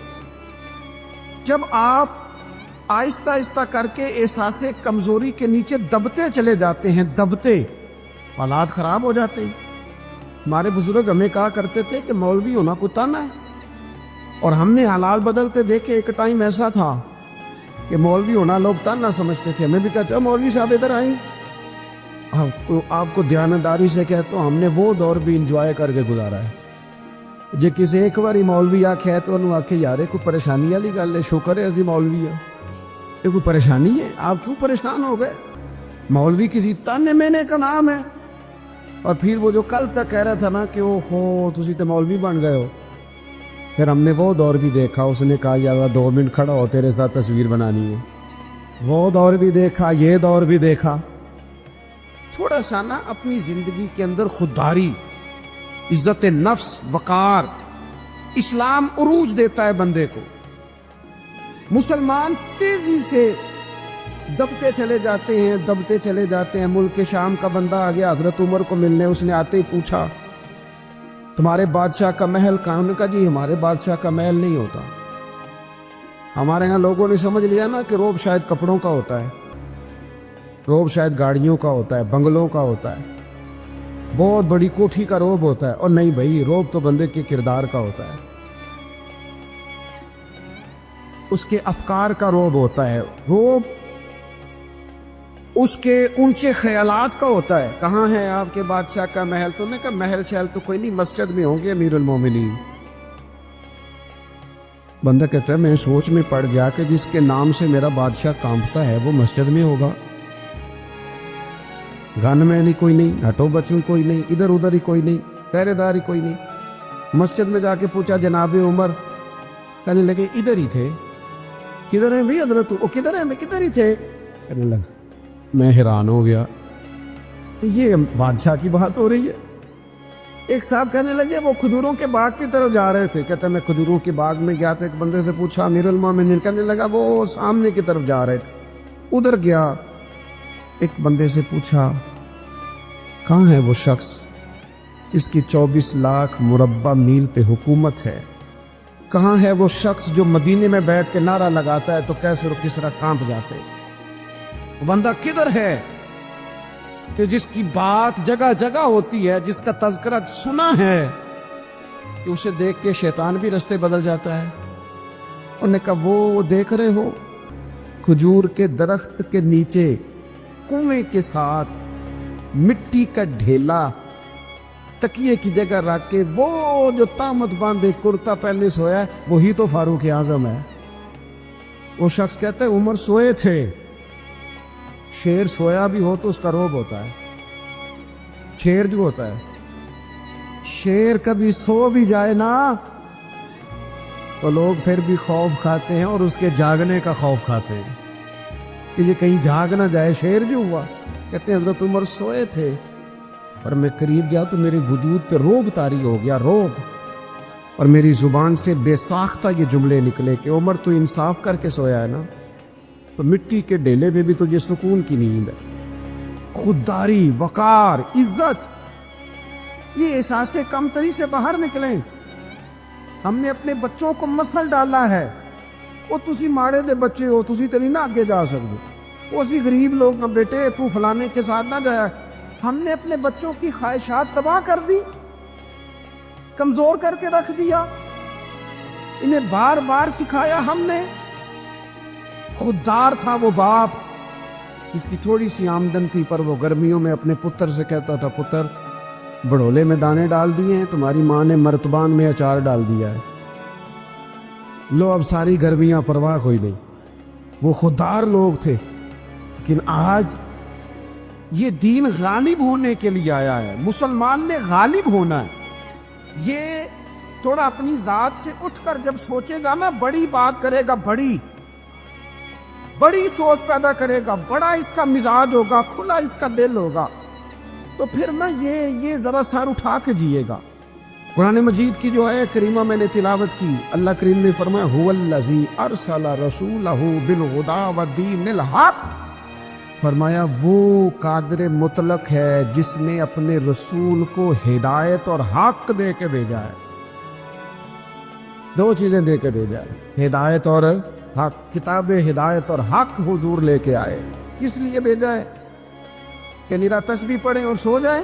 [SPEAKER 1] جب آپ آہستہ آہستہ کر کے احساس کمزوری کے نیچے دبتے چلے جاتے ہیں، دبتے، حالات خراب ہو جاتے ہیں۔ ہمارے بزرگ ہمیں کہا کرتے تھے کہ مولوی ہونا کوئی تانا ہے، اور ہم نے حالات بدلتے دیکھے۔ ایک ٹائم ایسا تھا کہ مولوی ہونا لوگ تانا سمجھتے تھے، ہمیں بھی کہتے ہیں مولوی صاحب ادھر آئیں۔ آپ کو دیانتداری سے کہتا ہوں، ہم نے وہ دور بھی انجوائے کر کے گزارا ہے۔ جے کسی ایک باری مولوی آکھے تو انہوں آکھے یار کوئی پریشانی والی گل ہے، شکر ہے اسی مولوی ہے، یہ کوئی پریشانی ہے؟ آپ کیوں پریشان ہو گئے؟ مولوی کسی تانے مینے کا نام ہے۔ اور پھر وہ جو کل تک کہہ رہا تھا نا کہ او ہو تسی تو مولوی بن گئے ہو، پھر ہم نے وہ دور بھی دیکھا، اس نے کہا یار 2 منٹ کھڑا ہو تیرے ساتھ تصویر بنانی ہے، وہ دور بھی دیکھا، یہ دور بھی دیکھا۔ تھوڑا سا نا اپنی زندگی کے اندر خودداری، عزت نفس، وقار، اسلام عروج دیتا ہے بندے کو۔ مسلمان تیزی سے دبتے چلے جاتے ہیں، دبتے چلے جاتے ہیں۔ ملک شام کا بندہ آ گیا حضرت عمر کو ملنے، اس نے آتے ہی پوچھا تمہارے بادشاہ کا محل کہاں؟ انہوں نے کہا جی ہمارے بادشاہ کا محل نہیں ہوتا۔ ہمارے ہاں لوگوں نے سمجھ لیا نا کہ روب شاید کپڑوں کا ہوتا ہے، روب شاید گاڑیوں کا ہوتا ہے، بنگلوں کا ہوتا ہے، بہت بڑی کوٹھی کا روب ہوتا ہے۔ اور نہیں بھائی، روب تو بندے کے کردار کا ہوتا ہے، اس کے افکار کا روب ہوتا ہے، روب اس کے اونچے خیالات کا ہوتا ہے۔ کہاں ہے آپ کے بادشاہ کا محل؟ تو نے کہا محل شہل تو کوئی نہیں، مسجد میں ہوں گے امیر المومنین۔ بندہ کہتا ہے میں سوچ میں پڑ گیا کہ جس کے نام سے میرا بادشاہ کانپتا ہے وہ مسجد میں ہوگا، گن میں نہیں کوئی نہیں، ہٹو بچوں کوئی نہیں، ادھر ادھر ہی کوئی نہیں، پہرے دار ہی کوئی نہیں۔ مسجد میں جا کے پوچھا جناب عمر، کہنے لگے ادھر ہی تھے۔ کدھر ہیں بھائی حضرت؟ وہ کدھر ہیں؟ میں کدھر ہی تھے۔ کہنے لگا میں حیران ہو گیا، یہ بادشاہ کی بات ہو رہی ہے۔ ایک صاحب کہنے لگے وہ کھجوروں کے باغ کی طرف جا رہے تھے، کہتا میں کھجوروں کے باغ میں گیا تھا، ایک بندے سے پوچھا امیر المومنین، کہنے لگا وہ سامنے کی طرف جا رہے تھے، ادھر گیا۔ ایک بندے سے پوچھا کہاں ہے وہ شخص، اس کی 24 لاکھ مربع میل پہ حکومت ہے، کہاں ہے وہ شخص جو مدینے میں بیٹھ کے نعرہ لگاتا ہے تو کیسر و کسرا کانپ جاتے؟ وہ بندہ کدھر ہے کہ جس کی بات جگہ جگہ ہوتی ہے، جس کا تذکرہ سنا ہے کہ اسے دیکھ کے شیطان بھی رستے بدل جاتا ہے؟ انہوں نے کہا وہ دیکھ رہے ہو کھجور کے درخت کے نیچے کنویں کے ساتھ مٹی کا ڈھیلا تکیے کی جگہ رکھ کے وہ جو تامت باندھے کرتا پہنے سویا ہے وہی تو فاروق اعظم ہے۔ وہ شخص کہتا ہے عمر سوئے تھے۔ شیر سویا بھی ہو تو اس کا روب ہوتا ہے، شیر جو ہوتا ہے، شیر کبھی سو بھی جائے نا تو لوگ پھر بھی خوف کھاتے ہیں، اور اس کے جاگنے کا خوف کھاتے ہیں کہ یہ کہیں جاگ نہ جائے۔ شیر جو ہوا، کہتے ہیں حضرت عمر سوئے تھے اور میں قریب گیا تو میرے وجود پہ روب طاری ہو گیا، روب، اور میری زبان سے بے ساختہ یہ جملے نکلے کہ عمر تو انصاف کر کے سویا ہے نا، تو مٹی کے ڈھیلے پہ بھی تجھے سکون کی نیند ہے۔ خودداری، وقار، عزت، یہ احساس کمتری سے باہر نکلیں۔ ہم نے اپنے بچوں کو مسل ڈالا ہے، وہ تسی ماڑے دے بچے ہو، تسی تو نہیں نہ آگے جا سکتے، وہ اسی غریب لوگ نہ بیٹے تو فلانے کے ساتھ نہ جایا۔ ہم نے اپنے بچوں کی خواہشات تباہ کر دی، کمزور کر کے رکھ دیا، انہیں بار بار سکھایا ہم نے۔ خوددار تھا وہ باپ، اس کی تھوڑی سی آمدن تھی پر وہ گرمیوں میں اپنے پتر سے کہتا تھا پتر بڑولے میں دانے ڈال دیے ہیں، تمہاری ماں نے مرتبان میں اچار ڈال دیا ہے، لو اب ساری گرمیاں پرواہ کوئی نہیں۔ وہ خوددار لوگ تھے، لیکن آج یہ دین غالب ہونے کے لیے آیا ہے، مسلمان نے غالب ہونا ہے۔ یہ تھوڑا اپنی ذات سے اٹھ کر جب سوچے گا نا، بڑی بات کرے گا، بڑی سوچ پیدا کرے گا، بڑا اس کا مزاج ہوگا، کھلا اس کا دل ہوگا، تو پھر نا یہ ذرا سر اٹھا کے جیے گا۔ قرآن مجید کی جو ہے کریمہ میں نے تلاوت کی، اللہ کریم نے فرمایا هو الذی ارسل رسولہ بالہدی ودین الحق، فرمایا وہ قادر مطلق ہے جس نے اپنے رسول کو ہدایت اور حق دے کے بھیجا ہے۔ دو چیزیں دے کے بھیجا ہے، ہدایت اور حق، کتاب ہدایت اور حق حضور لے کے آئے۔ کس لیے بھیجا ہے؟ کہ نیرا تسبیح پڑھیں اور سو جائیں؟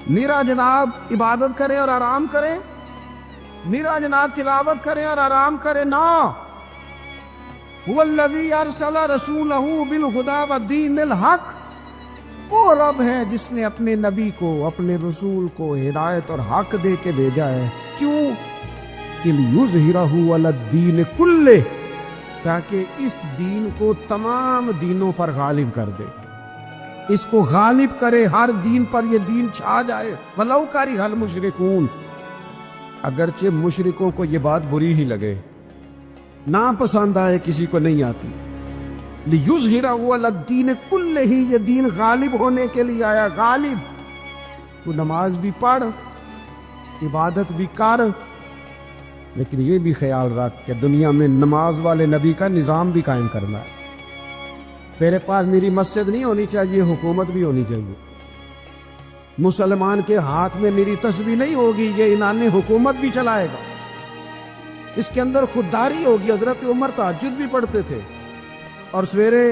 [SPEAKER 1] نیرا جناب عبادت کریں اور آرام کریں؟ نیرا جناب تلاوت کریں اور آرام کریں؟ نہ، هو الذی ارسل رسولہ بالہدی ودین الحق، وہ رب ہے جس نے اپنے نبی کو، اپنے رسول کو ہدایت اور حق دے کے بھیجا ہے۔ کیوں؟ کہ لیظہرہ علی الدین کلہ، تاکہ اس دین کو تمام دینوں پر غالب کر دے، اس کو غالب کرے، ہر دین پر یہ دین چھا جائے۔ وَلَوْ كَرِهَ الْمُشْرِكُونَ، اگرچہ مشرکوں کو یہ بات بری ہی لگے، نا پسند آئے، کسی کو نہیں آتی۔ لِيُظْهِرَهُ عَلَى الدِّينِ كُلِّهِ، یہ دین غالب ہونے کے لیے آیا۔ غالب، تو نماز بھی پڑھ، عبادت بھی کر، لیکن یہ بھی خیال رکھ کہ دنیا میں نماز والے نبی کا نظام بھی قائم کرنا ہے۔ تیرے پاس میری مسجد نہیں ہونی چاہیے، حکومت بھی ہونی چاہیے۔ مسلمان کے ہاتھ میں میری تسبیح نہیں ہوگی، یہ انان حکومت بھی چلائے گا۔ اس کے اندر خودداری ہوگی۔ حضرت عمر تہجد بھی پڑھتے تھے اور سویرے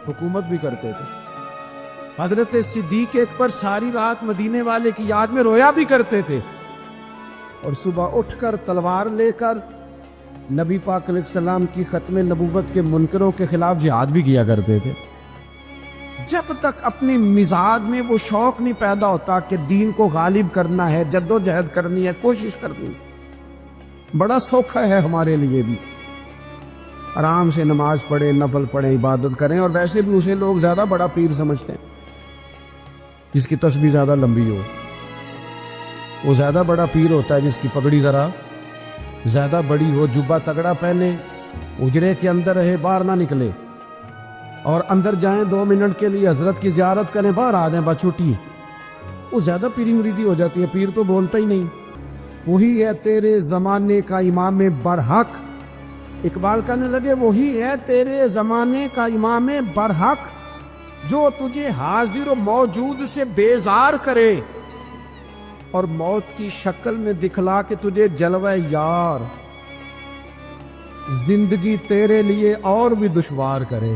[SPEAKER 1] حکومت بھی کرتے تھے۔ حضرت صدیق اکبر ساری رات مدینے والے کی یاد میں رویا بھی کرتے تھے، اور صبح اٹھ کر تلوار لے کر نبی پاک علیہ السلام کی ختم نبوت کے منکروں کے خلاف جہاد بھی کیا کرتے تھے۔ جب تک اپنے مزاج میں وہ شوق نہیں پیدا ہوتا کہ دین کو غالب کرنا ہے، جد و جہد کرنی ہے، کوشش کرنی ہے، بڑا سوکھا ہے ہمارے لیے بھی۔ آرام سے نماز پڑھیں، نفل پڑھیں، عبادت کریں، اور ویسے بھی اسے لوگ زیادہ بڑا پیر سمجھتے ہیں جس کی تسبیح زیادہ لمبی ہو۔ وہ زیادہ بڑا پیر ہوتا ہے جس کی پگڑی ذرا زیادہ بڑی ہو، جبہ تگڑا پہنے، اجرے کے اندر رہے، باہر نہ نکلے، اور اندر جائیں 2 منٹ کے لیے حضرت کی زیارت کریں، باہر آ جائیں، بس چھٹی۔ وہ زیادہ پیری مریدی ہو جاتی ہے، پیر تو بولتا ہی نہیں۔ وہی ہے تیرے زمانے کا امام برحق، اقبال کہنے لگے وہی ہے تیرے زمانے کا امام برحق، جو تجھے حاضر و موجود سے بیزار کرے اور موت کی شکل میں دکھلا کے تجھے جلوہ یار، زندگی تیرے لیے اور بھی دشوار کرے۔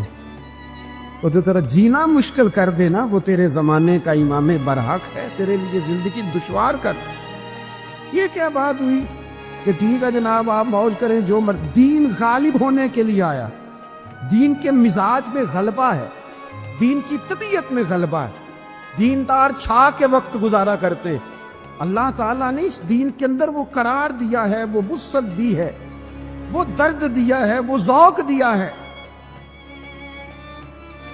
[SPEAKER 1] وہ تو تیرا جینا مشکل کر دے نا، وہ تیرے زمانے کا امام برحق ہے، تیرے لیے زندگی دشوار کر۔ یہ کیا بات ہوئی کہ ٹھیک ہے جناب آپ موج کریں جو دین غالب ہونے کے لیے آیا، دین کے مزاج میں غلبہ ہے، دین کی طبیعت میں غلبہ ہے، دیندار چھا کے وقت گزارا کرتے ہیں۔ اللہ تعالیٰ نے اس دین کے اندر وہ قرار دیا ہے، وہ وسعت دی ہے، وہ درد دیا ہے، وہ ذوق دیا ہے۔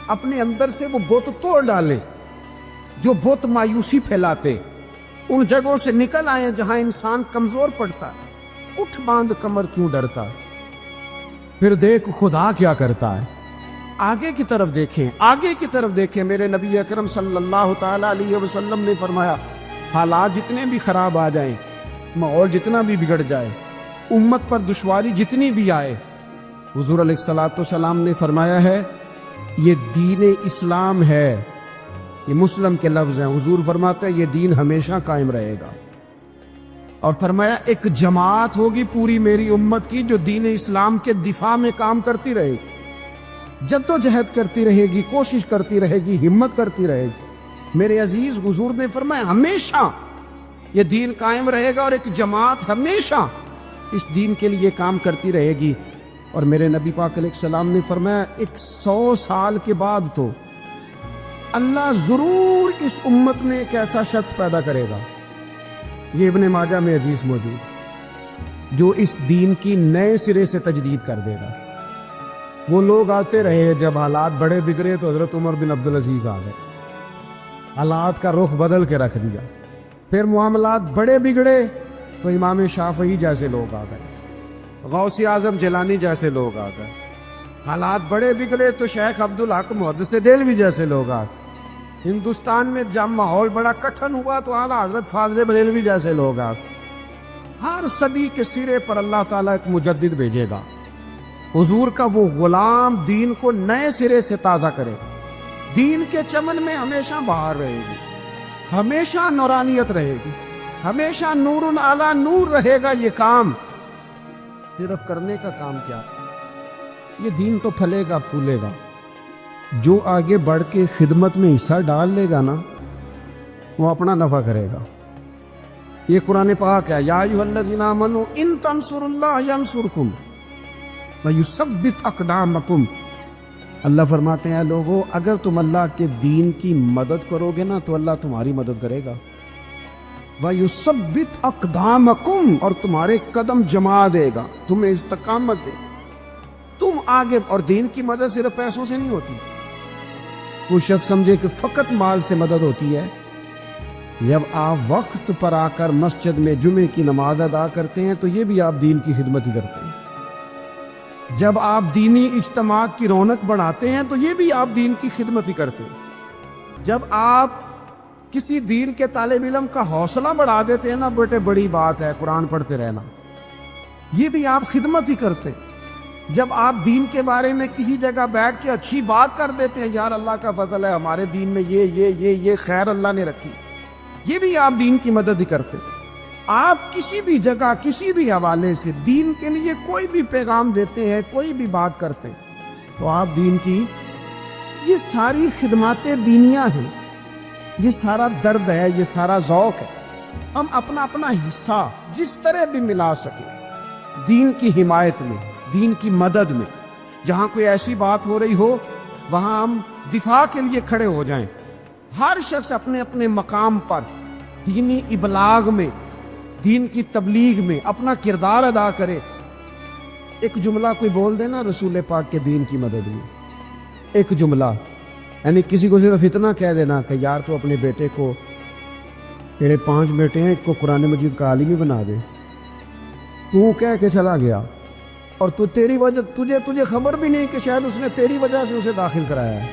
[SPEAKER 1] اپنے اندر سے وہ بت توڑ ڈالے جو بت مایوسی پھیلاتے، ان جگہوں سے نکل آئے جہاں انسان کمزور پڑتا ہے، اٹھ باندھ کمر کیوں ڈرتا ہے، پھر دیکھ خدا کیا کرتا ہے۔ آگے کی طرف دیکھیں، آگے کی طرف دیکھیں۔ میرے نبی اکرم صلی اللہ تعالیٰ علیہ وسلم نے فرمایا حالات جتنے بھی خراب آ جائیں، ماحول جتنا بھی بگڑ جائے، امت پر دشواری جتنی بھی آئے، حضور علیہ الصلوۃ والسلام نے فرمایا ہے یہ دین اسلام ہے، یہ مسلم کے لفظ ہیں۔ حضور فرماتے ہیں یہ دین ہمیشہ قائم رہے گا، اور فرمایا ایک جماعت ہوگی پوری میری امت کی جو دین اسلام کے دفاع میں کام کرتی رہے گی، جد و جہد کرتی رہے گی، کوشش کرتی رہے گی، ہمت کرتی رہے گی۔ میرے عزیز، حضور نے فرمایا ہمیشہ یہ دین قائم رہے گا، اور ایک جماعت ہمیشہ اس دین کے لیے کام کرتی رہے گی۔ اور میرے نبی پاک علیہ السلام نے فرمایا 100 سال کے بعد تو اللہ ضرور اس امت میں ایک ایسا شخص پیدا کرے گا، یہ ابن ماجہ میں حدیث موجود، جو اس دین کی نئے سرے سے تجدید کر دے گا۔ وہ لوگ آتے رہے، جب حالات بڑے بگڑے تو حضرت عمر بن عبدالعزیز آ گئے، حالات کا رخ بدل کے رکھ دیا۔ پھر معاملات بڑے بگڑے تو امام شافعی جیسے لوگ آ گئے، غوث اعظم جیلانی جیسے لوگ آ گئے۔ حالات بڑے بگڑے تو شیخ عبدالحق محدث دہلوی جیسے لوگ آ گئے۔ ہندوستان میں جب ماحول بڑا کٹھن ہوا تو اعلیٰ حضرت فاضل بریلوی جیسے لوگ آ گئے۔ ہر صدی کے سرے پر اللہ تعالیٰ ایک مجدد بھیجے گا، حضور کا وہ غلام دین کو نئے سرے سے تازہ کرے۔ دین کے چمن میں ہمیشہ بہار رہے گی، ہمیشہ نورانیت رہے گی، ہمیشہ نور علی نور رہے گا۔ یہ کام صرف کرنے کا کام کیا، یہ دین تو پھلے گا پھولے گا. جو آگے بڑھ کے خدمت میں حصہ ڈال لے گا نا وہ اپنا نفع کرے گا. یہ قرآن پاک ہے. یا ایھا الذین آمنوا ان تنصروا اللہ ینصرکم ویثبت اقدامکم. اللہ فرماتے ہیں لوگو اگر تم اللہ کے دین کی مدد کرو گے نا تو اللہ تمہاری مدد کرے گا. وَيُثَبِّتْ أَقْدَامَكُمْ اور تمہارے قدم جما دے گا, تمہیں استقامت دے. تم آگے, اور دین کی مدد صرف پیسوں سے نہیں ہوتی. وہ شخص سمجھے کہ فقط مال سے مدد ہوتی ہے. جب آپ وقت پر آ کر مسجد میں جمعے کی نماز ادا کرتے ہیں تو یہ بھی آپ دین کی خدمت ہی کرتے ہیں. جب آپ دینی اجتماعات کی رونق بڑھاتے ہیں تو یہ بھی آپ دین کی خدمت ہی کرتے ہیں. جب آپ کسی دین کے طالب علم کا حوصلہ بڑھا دیتے ہیں نا, بیٹے بڑی بات ہے قرآن پڑھتے رہنا, یہ بھی آپ خدمت ہی کرتے. جب آپ دین کے بارے میں کسی جگہ بیٹھ کے اچھی بات کر دیتے ہیں, یار اللہ کا فضل ہے ہمارے دین میں یہ خیر اللہ نے رکھی, یہ بھی آپ دین کی مدد ہی کرتے. آپ کسی بھی جگہ کسی بھی حوالے سے دین کے لیے کوئی بھی پیغام دیتے ہیں, کوئی بھی بات کرتے ہیں تو آپ دین کی, یہ ساری خدمات دینیاں ہیں, یہ سارا درد ہے, یہ سارا ذوق ہے. ہم اپنا اپنا حصہ جس طرح بھی ملا سکیں دین کی حمایت میں, دین کی مدد میں. جہاں کوئی ایسی بات ہو رہی ہو وہاں ہم دفاع کے لیے کھڑے ہو جائیں. ہر شخص اپنے اپنے مقام پر دینی ابلاغ میں, دین کی تبلیغ میں اپنا کردار ادا کرے. ایک جملہ کوئی بول دے نا رسول پاک کے دین کی مدد میں, ایک جملہ, یعنی کسی کو صرف اتنا کہہ دینا کہ یار تو اپنے بیٹے کو, تیرے 5 بیٹے ہیں, ایک کو قرآن مجید کا عالم ہی بنا دے. تو کہہ کے چلا گیا اور تو تیری وجہ تجھے خبر بھی نہیں کہ شاید اس نے تیری وجہ سے اسے داخل کرایا ہے.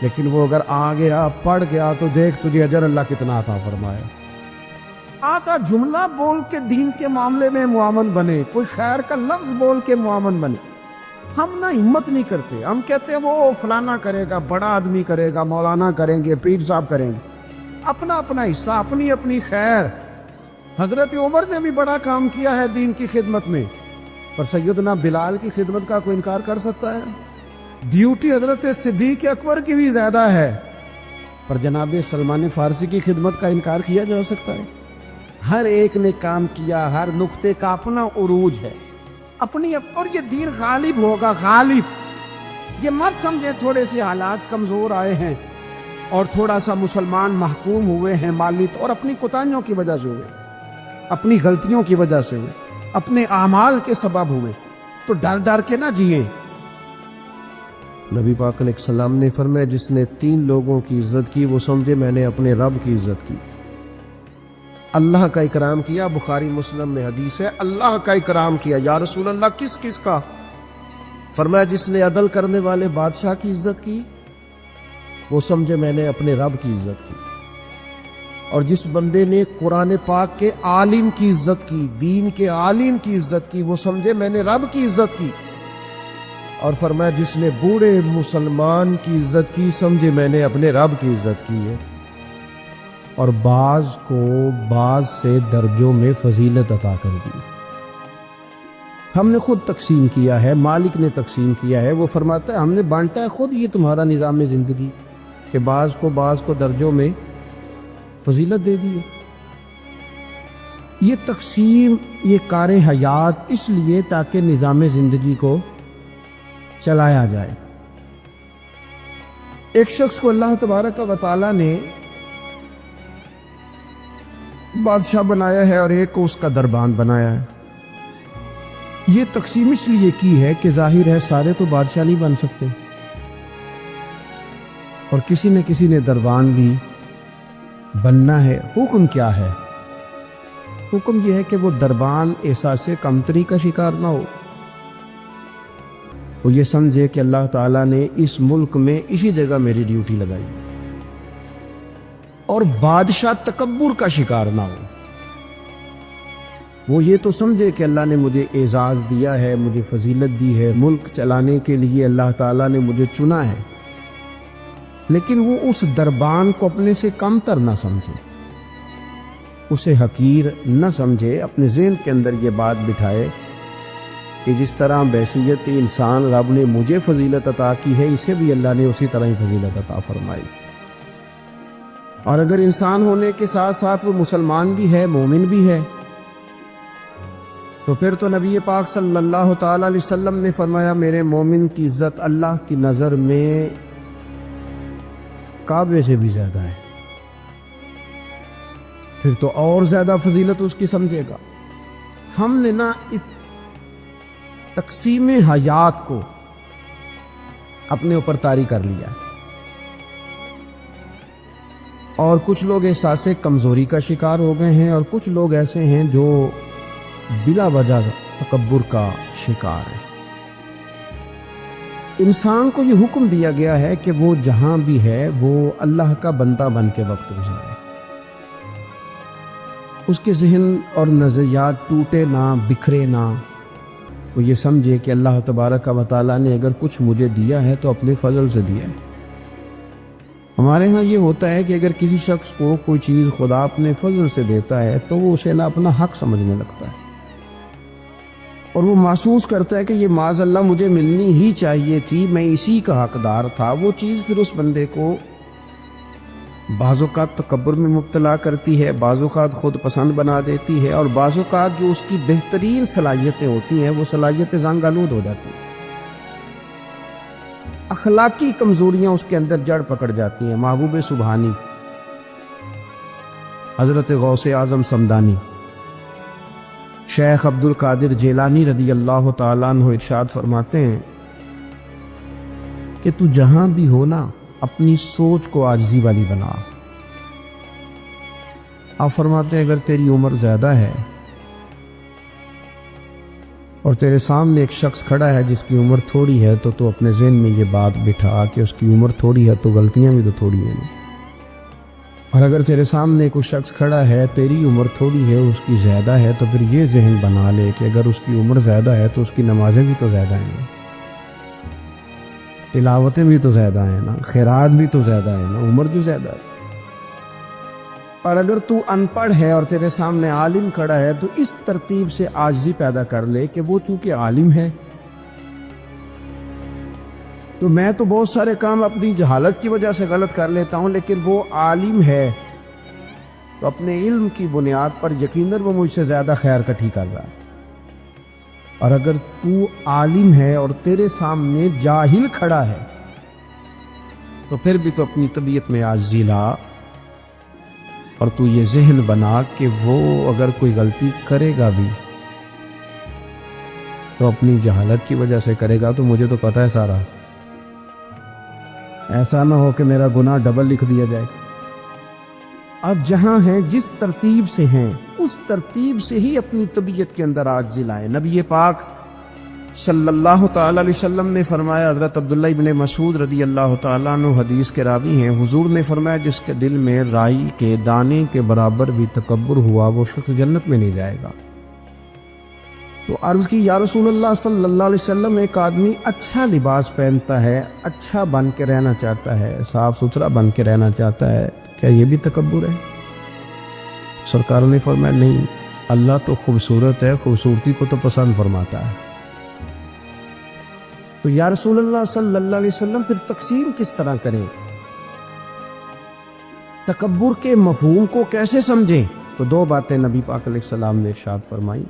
[SPEAKER 1] لیکن وہ اگر آ گیا, پڑھ گیا تو دیکھ تجھے اجر اللہ کتنا عطا فرمائے. آتا جملہ بول کے دین کے معاملے میں معاون بنے, کوئی خیر کا لفظ بول کے معاون بنے. ہم نہ ہمت نہیں کرتے, ہم کہتے ہیں وہ فلانا کرے گا, بڑا آدمی کرے گا, مولانا کریں گے, پیر صاحب کریں گے. اپنا اپنا حصہ, اپنی اپنی خیر. حضرت عمر نے بھی بڑا کام کیا ہے دین کی خدمت میں, پر سیدنا بلال کی خدمت کا کوئی انکار کر سکتا ہے؟ ڈیوٹی حضرت صدیق اکبر کی بھی زیادہ ہے, پر جناب سلمان فارسی کی خدمت کا انکار کیا جا سکتا ہے؟ ہر ایک نے کام کیا, ہر نقطے کا اپنا عروج ہے اپنی, اور یہ دین غالب ہوگا, غالب. یہ مت سمجھے تھوڑے سے حالات کمزور آئے ہیں اور تھوڑا سا مسلمان محکوم ہوئے ہیں مالی, اور اپنی کوتاہیوں کی وجہ سے ہوئے, اپنی غلطیوں کی وجہ سے ہوئے, اپنے اعمال کے سبب ہوئے, تو ڈر ڈر کے نہ جیئیں. نبی پاک علیہ السلام نے فرمایا جس نے 3 لوگوں کی عزت کی وہ سمجھے میں نے اپنے رب کی عزت کی. اللہ کا اکرام کیا, بخاری مسلم میں حدیث ہے, اللہ کا اکرام کیا. یا رسول اللہ کس کس کا؟ فرمایا جس نے عدل کرنے والے بادشاہ کی عزت کی وہ سمجھے میں نے اپنے رب کی عزت کی. اور جس بندے نے قرآن پاک کے عالم کی عزت کی, دین کے عالم کی عزت کی, وہ سمجھے میں نے رب کی عزت کی. اور فرمایا جس نے بوڑھے مسلمان کی عزت کی سمجھے میں نے اپنے رب کی عزت کی ہے. اور بعض کو بعض سے درجوں میں فضیلت عطا کر دی. ہم نے خود تقسیم کیا ہے, مالک نے تقسیم کیا ہے. وہ فرماتا ہے ہم نے بانٹا ہے خود, یہ تمہارا نظام زندگی کہ بعض کو درجوں میں فضیلت دے دی ہے. یہ تقسیم, یہ کار حیات اس لیے تاکہ نظام زندگی کو چلایا جائے. ایک شخص کو اللہ تبارک و تعالی نے بادشاہ بنایا ہے اور ایک کو اس کا دربان بنایا ہے. یہ تقسیم اس لیے کی ہے کہ ظاہر ہے سارے تو بادشاہ نہیں بن سکتے, اور کسی نے دربان بھی بننا ہے. حکم کیا ہے؟ حکم یہ ہے کہ وہ دربان احساس کمتری کا شکار نہ ہو. وہ یہ سمجھے کہ اللہ تعالیٰ نے اس ملک میں اسی جگہ میری ڈیوٹی لگائی, اور بادشاہ تکبر کا شکار نہ ہو. وہ یہ تو سمجھے کہ اللہ نے مجھے اعزاز دیا ہے, مجھے فضیلت دی ہے, ملک چلانے کے لیے اللہ تعالیٰ نے مجھے چنا ہے, لیکن وہ اس دربان کو اپنے سے کم تر نہ سمجھے, اسے حقیر نہ سمجھے. اپنے ذہن کے اندر یہ بات بٹھائے کہ جس طرح بحیثیت انسان رب نے مجھے فضیلت عطا کی ہے، اسے بھی اللہ نے اسی طرح ہی فضیلت عطا فرمائی۔ اور اگر انسان ہونے کے ساتھ ساتھ وہ مسلمان بھی ہے، مومن بھی ہے، تو پھر تو نبی پاک صلی اللہ تعالی علیہ وسلم نے فرمایا میرے مومن کی عزت اللہ کی نظر میں کعبے سے بھی زیادہ ہے، پھر تو اور زیادہ فضیلت اس کی سمجھے گا۔ ہم نے نا اس تقسیم حیات کو اپنے اوپر طاری کر لیا ہے، اور کچھ لوگ احساس کمزوری کا شکار ہو گئے ہیں، اور کچھ لوگ ایسے ہیں جو بلا وجہ تکبر کا شکار ہے۔ انسان کو یہ حکم دیا گیا ہے کہ وہ جہاں بھی ہے وہ اللہ کا بندہ بن کے وقت گزارے، اس کے ذہن اور نظریات ٹوٹے نہ، بکھرے نہ، وہ یہ سمجھے کہ اللہ تبارک و تعالیٰ نے اگر کچھ مجھے دیا ہے تو اپنے فضل سے دیا ہے۔ ہمارے ہاں یہ ہوتا ہے کہ اگر کسی شخص کو کوئی چیز خدا اپنے فضل سے دیتا ہے تو وہ اسے نہ اپنا حق سمجھنے لگتا ہے، اور وہ محسوس کرتا ہے کہ یہ معاذ اللہ مجھے ملنی ہی چاہیے تھی، میں اسی کا حقدار تھا۔ وہ چیز پھر اس بندے کو بعض اوقات تکبر میں مبتلا کرتی ہے، بعض اوقات خود پسند بنا دیتی ہے، اور بعض اوقات جو اس کی بہترین صلاحیتیں ہوتی ہیں وہ صلاحیتیں زنگ آلود ہو جاتی ہیں، اخلاقی کمزوریاں اس کے اندر جڑ پکڑ جاتی ہیں۔ محبوب سبحانی حضرت غوث اعظم صمدانی شیخ عبد القادر جیلانی رضی اللہ تعالیٰ عنہ ارشاد فرماتے ہیں کہ تو جہاں بھی ہو نا اپنی سوچ کو عاجزی والی بنا۔ آپ فرماتے ہیں اگر تیری عمر زیادہ ہے اور تیرے سامنے ایک شخص کھڑا ہے جس کی عمر تھوڑی ہے تو اپنے ذہن میں یہ بات بٹھا کہ اس کی عمر تھوڑی ہے تو غلطیاں بھی تو تھوڑی ہیں، اور اگر تیرے سامنے کوئی شخص کھڑا ہے تیری عمر تھوڑی ہے اس کی زیادہ ہے تو پھر یہ ذہن بنا لے کہ اگر اس کی عمر زیادہ ہے تو اس کی نمازیں بھی تو زیادہ ہیں نا، تلاوتیں بھی تو زیادہ ہیں نا، خیرات بھی تو زیادہ ہیں نا، عمر جو زیادہ ہے۔ اور اگر تو ان پڑھ ہے اور تیرے سامنے عالم کھڑا ہے تو اس ترتیب سے عاجزی پیدا کر لے کہ وہ چونکہ عالم ہے تو میں تو بہت سارے کام اپنی جہالت کی وجہ سے غلط کر لیتا ہوں، لیکن وہ عالم ہے تو اپنے علم کی بنیاد پر یقیناً وہ مجھ سے زیادہ خیر کٹھی کر رہا ہے۔ اور اگر تو عالم ہے اور تیرے سامنے جاہل کھڑا ہے تو پھر بھی تو اپنی طبیعت میں عاجزی لا، اور تو یہ ذہن بنا کہ وہ اگر کوئی غلطی کرے گا بھی تو اپنی جہالت کی وجہ سے کرے گا، تو مجھے تو پتہ ہے سارا، ایسا نہ ہو کہ میرا گناہ ڈبل لکھ دیا جائے۔ اب جہاں ہیں جس ترتیب سے ہیں اس ترتیب سے ہی اپنی طبیعت کے اندر عاجزی لائیں۔ نبی پاک صلی اللہ تعالی علیہ وسلم نے فرمایا، حضرت عبداللہ ابن مسعود رضی اللہ تعالیٰ عنہ حدیث کے راوی ہیں، حضور نے فرمایا جس کے دل میں رائی کے دانے کے برابر بھی تکبر ہوا وہ شخص جنت میں نہیں جائے گا۔ تو عرض کی یا رسول اللہ صلی اللہ علیہ وسلم، ایک آدمی اچھا لباس پہنتا ہے، اچھا بن کے رہنا چاہتا ہے، صاف ستھرا بن کے رہنا چاہتا ہے، کیا یہ بھی تکبر ہے؟ سرکار نے فرمایا نہیں، اللہ تو خوبصورت ہے، خوبصورتی کو تو پسند فرماتا ہے۔ تو یا رسول اللہ صلی اللہ علیہ وسلم پھر تقسیم کس طرح کریں؟ تکبر کے مفہوم کو کیسے سمجھیں؟ تو دو باتیں نبی پاک علیہ السلام نے ارشاد فرمائی،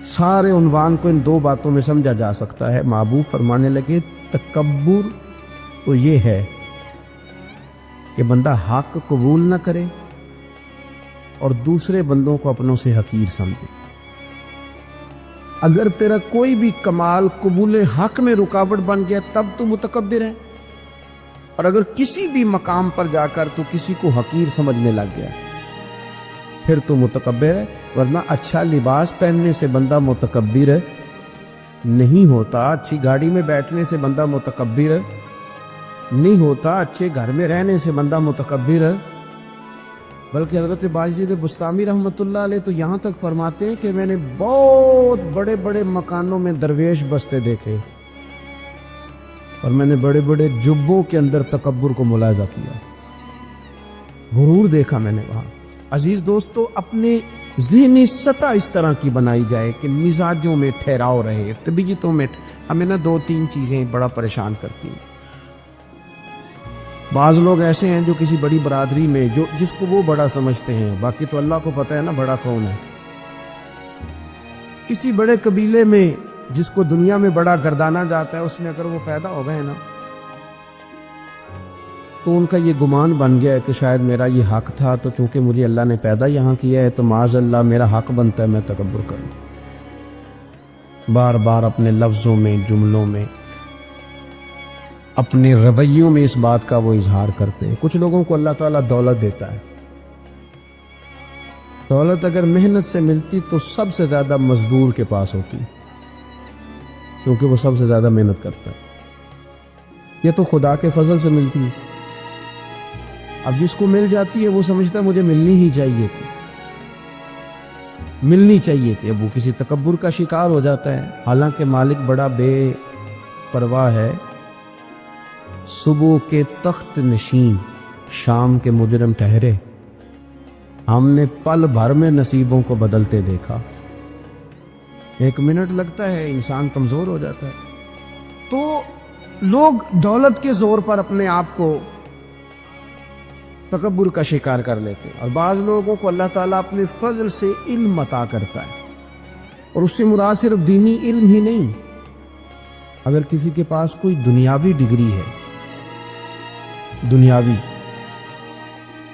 [SPEAKER 1] سارے عنوان کو ان دو باتوں میں سمجھا جا سکتا ہے۔ محبوب فرمانے لگے تکبر تو یہ ہے کہ بندہ حق قبول نہ کرے اور دوسرے بندوں کو اپنوں سے حقیر سمجھے۔ اگر تیرا کوئی بھی کمال قبول حق میں رکاوٹ بن گیا تب تو متکبر ہے، اور اگر کسی بھی مقام پر جا کر تو کسی کو حقیر سمجھنے لگ گیا پھر تو متکبر ہے۔ ورنہ اچھا لباس پہننے سے بندہ متکبر نہیں ہوتا، اچھی گاڑی میں بیٹھنے سے بندہ متکبر نہیں ہوتا، اچھے گھر میں رہنے سے بندہ متکبر، بلکہ حضرت باجید بستامی رحمۃ اللہ علیہ تو یہاں تک فرماتے ہیں کہ میں نے بہت بڑے بڑے مکانوں میں درویش بستے دیکھے اور میں نے بڑے بڑے جبوں کے اندر تکبر کو ملاحظہ کیا، غرور دیکھا میں نے وہاں۔ عزیز دوستو، اپنے ذہنی سطح اس طرح کی بنائی جائے کہ مزاجوں میں ٹھہراؤ رہے، طبیعتوں میں۔ ہمیں نا 2-3 چیزیں بڑا پریشان کرتی ہیں۔ بعض لوگ ایسے ہیں جو کسی بڑی برادری میں جس کو وہ بڑا سمجھتے ہیں، باقی تو اللہ کو پتہ ہے نا بڑا کون ہے۔ کسی بڑے قبیلے میں جس کو دنیا میں بڑا گردانا جاتا ہے، اس میں اگر وہ پیدا ہو گئے نا تو ان کا یہ گمان بن گیا ہے کہ شاید میرا یہ حق تھا، تو چونکہ مجھے اللہ نے پیدا یہاں کیا ہے تو معاذ اللہ میرا حق بنتا ہے میں تکبر کروں۔ بار بار اپنے لفظوں میں، جملوں میں، اپنے رویوں میں اس بات کا وہ اظہار کرتے ہیں۔ کچھ لوگوں کو اللہ تعالیٰ دولت دیتا ہے۔ دولت اگر محنت سے ملتی تو سب سے زیادہ مزدور کے پاس ہوتی، کیونکہ وہ سب سے زیادہ محنت کرتا ہے۔ یہ تو خدا کے فضل سے ملتی ہے۔ اب جس کو مل جاتی ہے وہ سمجھتا ہے مجھے ملنی ہی چاہیے تھی، ملنی چاہیے تھی۔ اب وہ کسی تکبر کا شکار ہو جاتا ہے، حالانکہ مالک بڑا بے پرواہ ہے۔ صبح کے تخت نشین، شام کے مجرم ٹھہرے، ہم نے پل بھر میں نصیبوں کو بدلتے دیکھا۔ 1 منٹ لگتا ہے، انسان کمزور ہو جاتا ہے۔ تو لوگ دولت کے زور پر اپنے آپ کو تکبر کا شکار کر لیتے ہیں، اور بعض لوگوں کو اللہ تعالیٰ اپنے فضل سے علم عطا کرتا ہے، اور اس سے مراد صرف دینی علم ہی نہیں۔ اگر کسی کے پاس کوئی دنیاوی ڈگری ہے، دنیاوی،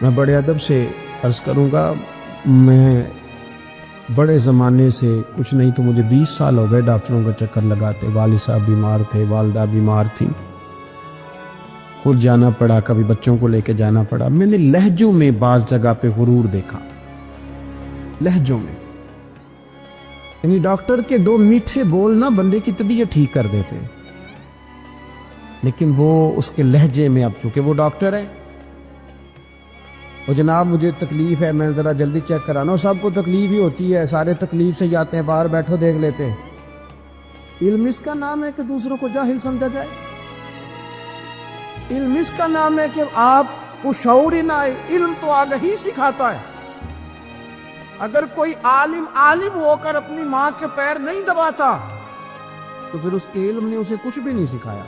[SPEAKER 1] میں بڑے ادب سے عرض کروں گا، میں بڑے زمانے سے کچھ نہیں تو مجھے 20 سال ہو گئے ڈاکٹروں کا چکر لگاتے۔ والد صاحب بیمار تھے، والدہ بیمار تھی، خود جانا پڑا، کبھی بچوں کو لے کے جانا پڑا۔ میں نے لہجوں میں بعض جگہ پہ غرور دیکھا، لہجوں میں، یعنی ڈاکٹر کے 2 میٹھے بول نہ بندے کی طبیعت ٹھیک کر دیتے ہیں، لیکن وہ اس کے لہجے میں، اب چونکہ وہ ڈاکٹر ہے، وہ جناب مجھے تکلیف ہے، میں ذرا جلدی چیک کرانا ہوں۔ سب کو تکلیف ہی ہوتی ہے، سارے تکلیف سے جاتے ہیں، باہر بیٹھو دیکھ لیتے ہیں۔ علم اس کا نام ہے کہ دوسروں کو جاہل سمجھا جائے؟ علم اس کا نام ہے کہ آپ کو شعور ہی نہ آئے؟ علم تو آگہی سکھاتا ہے۔ اگر کوئی عالم ہو کر اپنی ماں کے پیر نہیں دباتا تو پھر اس کے علم نے اسے کچھ بھی نہیں سکھایا،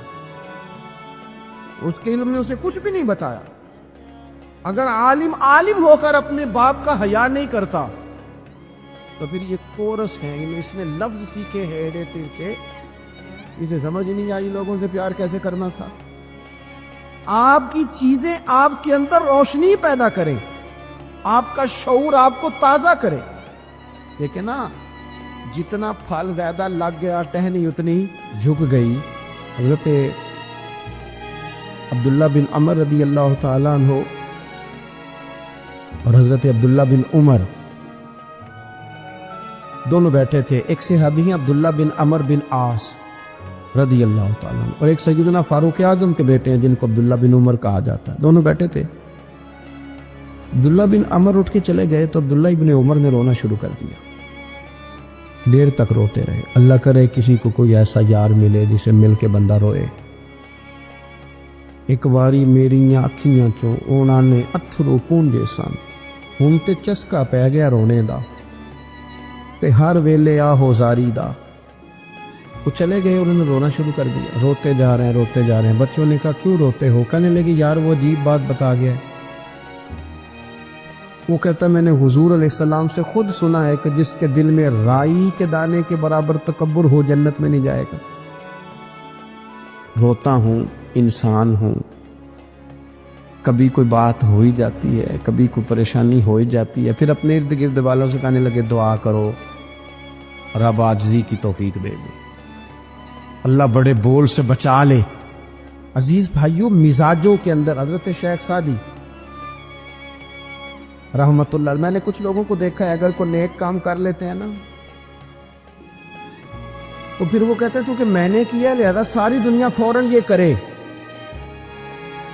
[SPEAKER 1] اس کے علم نے اسے کچھ بھی نہیں بتایا۔ اگر عالم ہو کر اپنے باپ کا حیا نہیں کرتا تو پھر یہ کورس ہے، اس نے لفظ سیکھے ہیڑے ترچے، اسے سمجھ نہیں آئی لوگوں سے پیار کیسے کرنا تھا۔ آپ کی چیزیں آپ کے اندر روشنی پیدا کریں، آپ کا شعور آپ کو تازہ کرے۔ لیکن نا جتنا پھل زیادہ لگ گیا، ٹہنی اتنی جھک گئی۔ حضرت عبداللہ بن عمر رضی اللہ تعالیٰ عنہ اور حضرت عبداللہ بن عمر دونوں بیٹھے تھے۔ ایک صحابی ہیں عبداللہ بن عمر بن عاص رضی اللہ تعالیٰ عنہ، اور ایک سیدنا فاروق اعظم کے بیٹے ہیں جن کو عبداللہ بن عمر کہا جاتا ہے۔ دونوں بیٹھے تھے۔ عبداللہ بن عمر اٹھ کے چلے گئے تو عبداللہ بن عمر نے رونا شروع کر دیا، دیر تک روتے رہے۔ اللہ کرے کسی کو کوئی ایسا یار ملے جسے مل کے بندہ روئے۔ ایک باری میری اکھیاں چوں اونا نے اتھرو پونجے سن، ہن تے چسکا پی گیا رونے دا، تے ہر ویلے آہو زاری دا۔ وہ چلے گئے، انہوں نے رونا شروع کر دیا، روتے جا رہے ہیں۔ بچوں نے کہا کیوں روتے ہو؟ کہنے لگے یار وہ عجیب بات بتا گیا ہے۔ وہ کہتا میں نے حضور علیہ السلام سے خود سنا ہے کہ جس کے دل میں رائی کے دانے کے برابر تکبر ہو جنت میں نہیں جائے گا۔ روتا ہوں، انسان ہوں، کبھی کوئی بات ہو ہی جاتی ہے، کبھی کوئی پریشانی ہو ہی جاتی ہے، پھر اپنے ارد گرد والوں سے کہنے لگے دعا کرو، رب عاجزی کی توفیق دے دے، اللہ بڑے بول سے بچا لے۔ عزیز بھائیوں، مزاجوں کے اندر حضرت شیخ سعدی رحمت اللہ، میں نے کچھ لوگوں کو دیکھا ہے اگر کوئی نیک کام کر لیتے ہیں نا تو پھر وہ کہتے ہیں چونکہ میں نے کیا لہذا ساری دنیا فوراً یہ کرے۔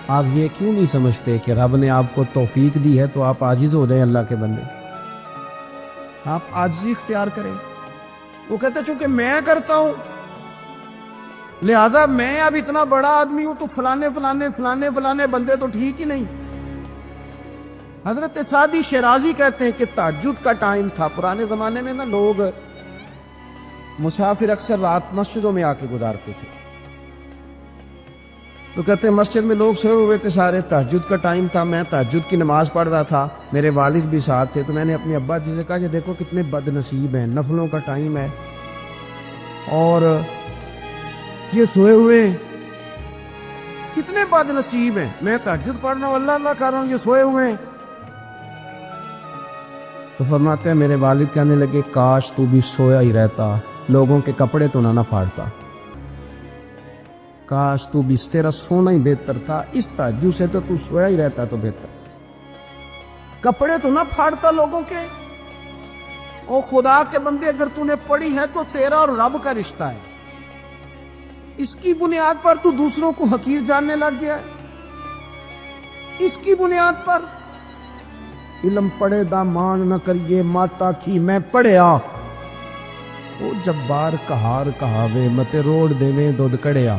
[SPEAKER 1] آپ یہ کیوں نہیں سمجھتے کہ رب نے آپ کو توفیق دی ہے تو آپ عاجز ہو جائیں اللہ کے بندے، آپ عاجزی اختیار کریں۔ وہ کہتے ہیں چونکہ میں کرتا ہوں لہذا میں اب اتنا بڑا آدمی ہوں تو فلانے بندے تو ٹھیک ہی نہیں۔ حضرت سعدی شیرازی کہتے ہیں کہ تہجد کا ٹائم تھا. پرانے زمانے میں نا لوگ مسافر اکثر رات مسجدوں میں آ کے گزارتے تھے. تو کہتے ہیں مسجد میں لوگ سوئے ہوئے تھے سارے, تہجد کا ٹائم تھا, میں تہجد کی نماز پڑھ رہا تھا, میرے والد بھی ساتھ تھے. تو میں نے اپنے ابا جی سے کہا کہ دیکھو کتنے بد نصیب ہیں, نفلوں کا ٹائم ہے اور یہ سوئے ہوئے ہیں, کتنے بد نصیب ہیں. میں تہجد پڑھ رہا ہوں, اللہ اللہ کر رہا ہوں, یہ سوئے ہوئے ہیں. تو فرماتے ہیں میرے والد کہنے لگے کاش تو بھی سویا ہی رہتا, لوگوں کے کپڑے تو نہ پھاڑتا. کاش تو بھی, تیرا سونا ہی بہتر تھا, اس تہجد سے تو سویا ہی رہتا تو بہتر, کپڑے تو نہ پھاڑتا لوگوں کے. او خدا کے بندے, اگر تو نے پڑھی ہے تو تیرا اور رب کا رشتہ ہے, اس کی بنیاد پر تو دوسروں کو حقیر جاننے لگ گیا ہے. اس کی بنیاد پر علم پڑھے دا مان نہ کریے, ماتا کی میں پڑھیا, وہ جبار کہار کہاوے متے روڑ دیویں دودھ کڑیا.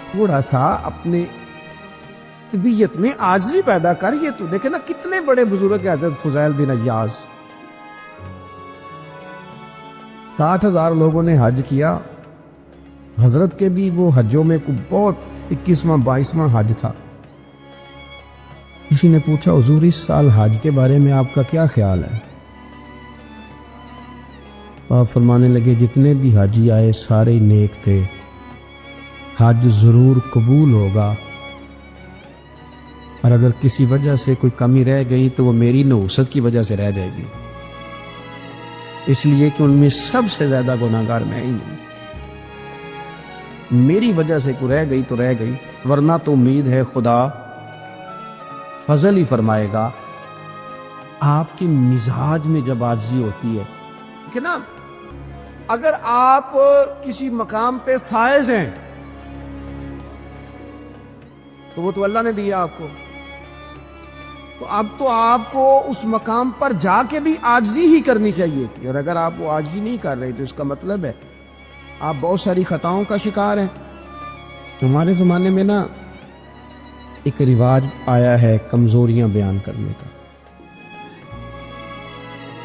[SPEAKER 1] تھوڑا سا اپنے طبیعت میں عاجزی پیدا کر. یہ تو دیکھے نا کتنے بڑے بزرگ ہیں, حضرت فضیل بن عیاض, 60,000 لوگوں نے حج کیا. حضرت کے بھی وہ حجوں میں بہت 21واں 22واں حج تھا. کسی نے پوچھا حضور اس سال حج کے بارے میں آپ کا کیا خیال ہے؟ آپ فرمانے لگے جتنے بھی حاجی آئے سارے نیک تھے, حج ضرور قبول ہوگا, اور اگر کسی وجہ سے کوئی کمی رہ گئی تو وہ میری نحوست کی وجہ سے رہ جائے گی, اس لیے کہ ان میں سب سے زیادہ گناہگار میں ہی ہوں. میری وجہ سے کوئی رہ گئی تو رہ گئی, ورنہ تو امید ہے خدا فضل ہی فرمائے گا. آپ کے مزاج میں جب عاجزی ہوتی ہے کہ نا, اگر آپ کسی مقام پہ فائز ہیں تو وہ تو اللہ نے دیا آپ کو, تو اب تو آپ کو اس مقام پر جا کے بھی عاجزی ہی کرنی چاہیے تھی. اور اگر آپ وہ عاجزی نہیں کر رہے تو اس کا مطلب ہے آپ بہت ساری خطاؤں کا شکار ہیں. ہمارے زمانے میں نا ایک رواج آیا ہے کمزوریاں بیان کرنے کا,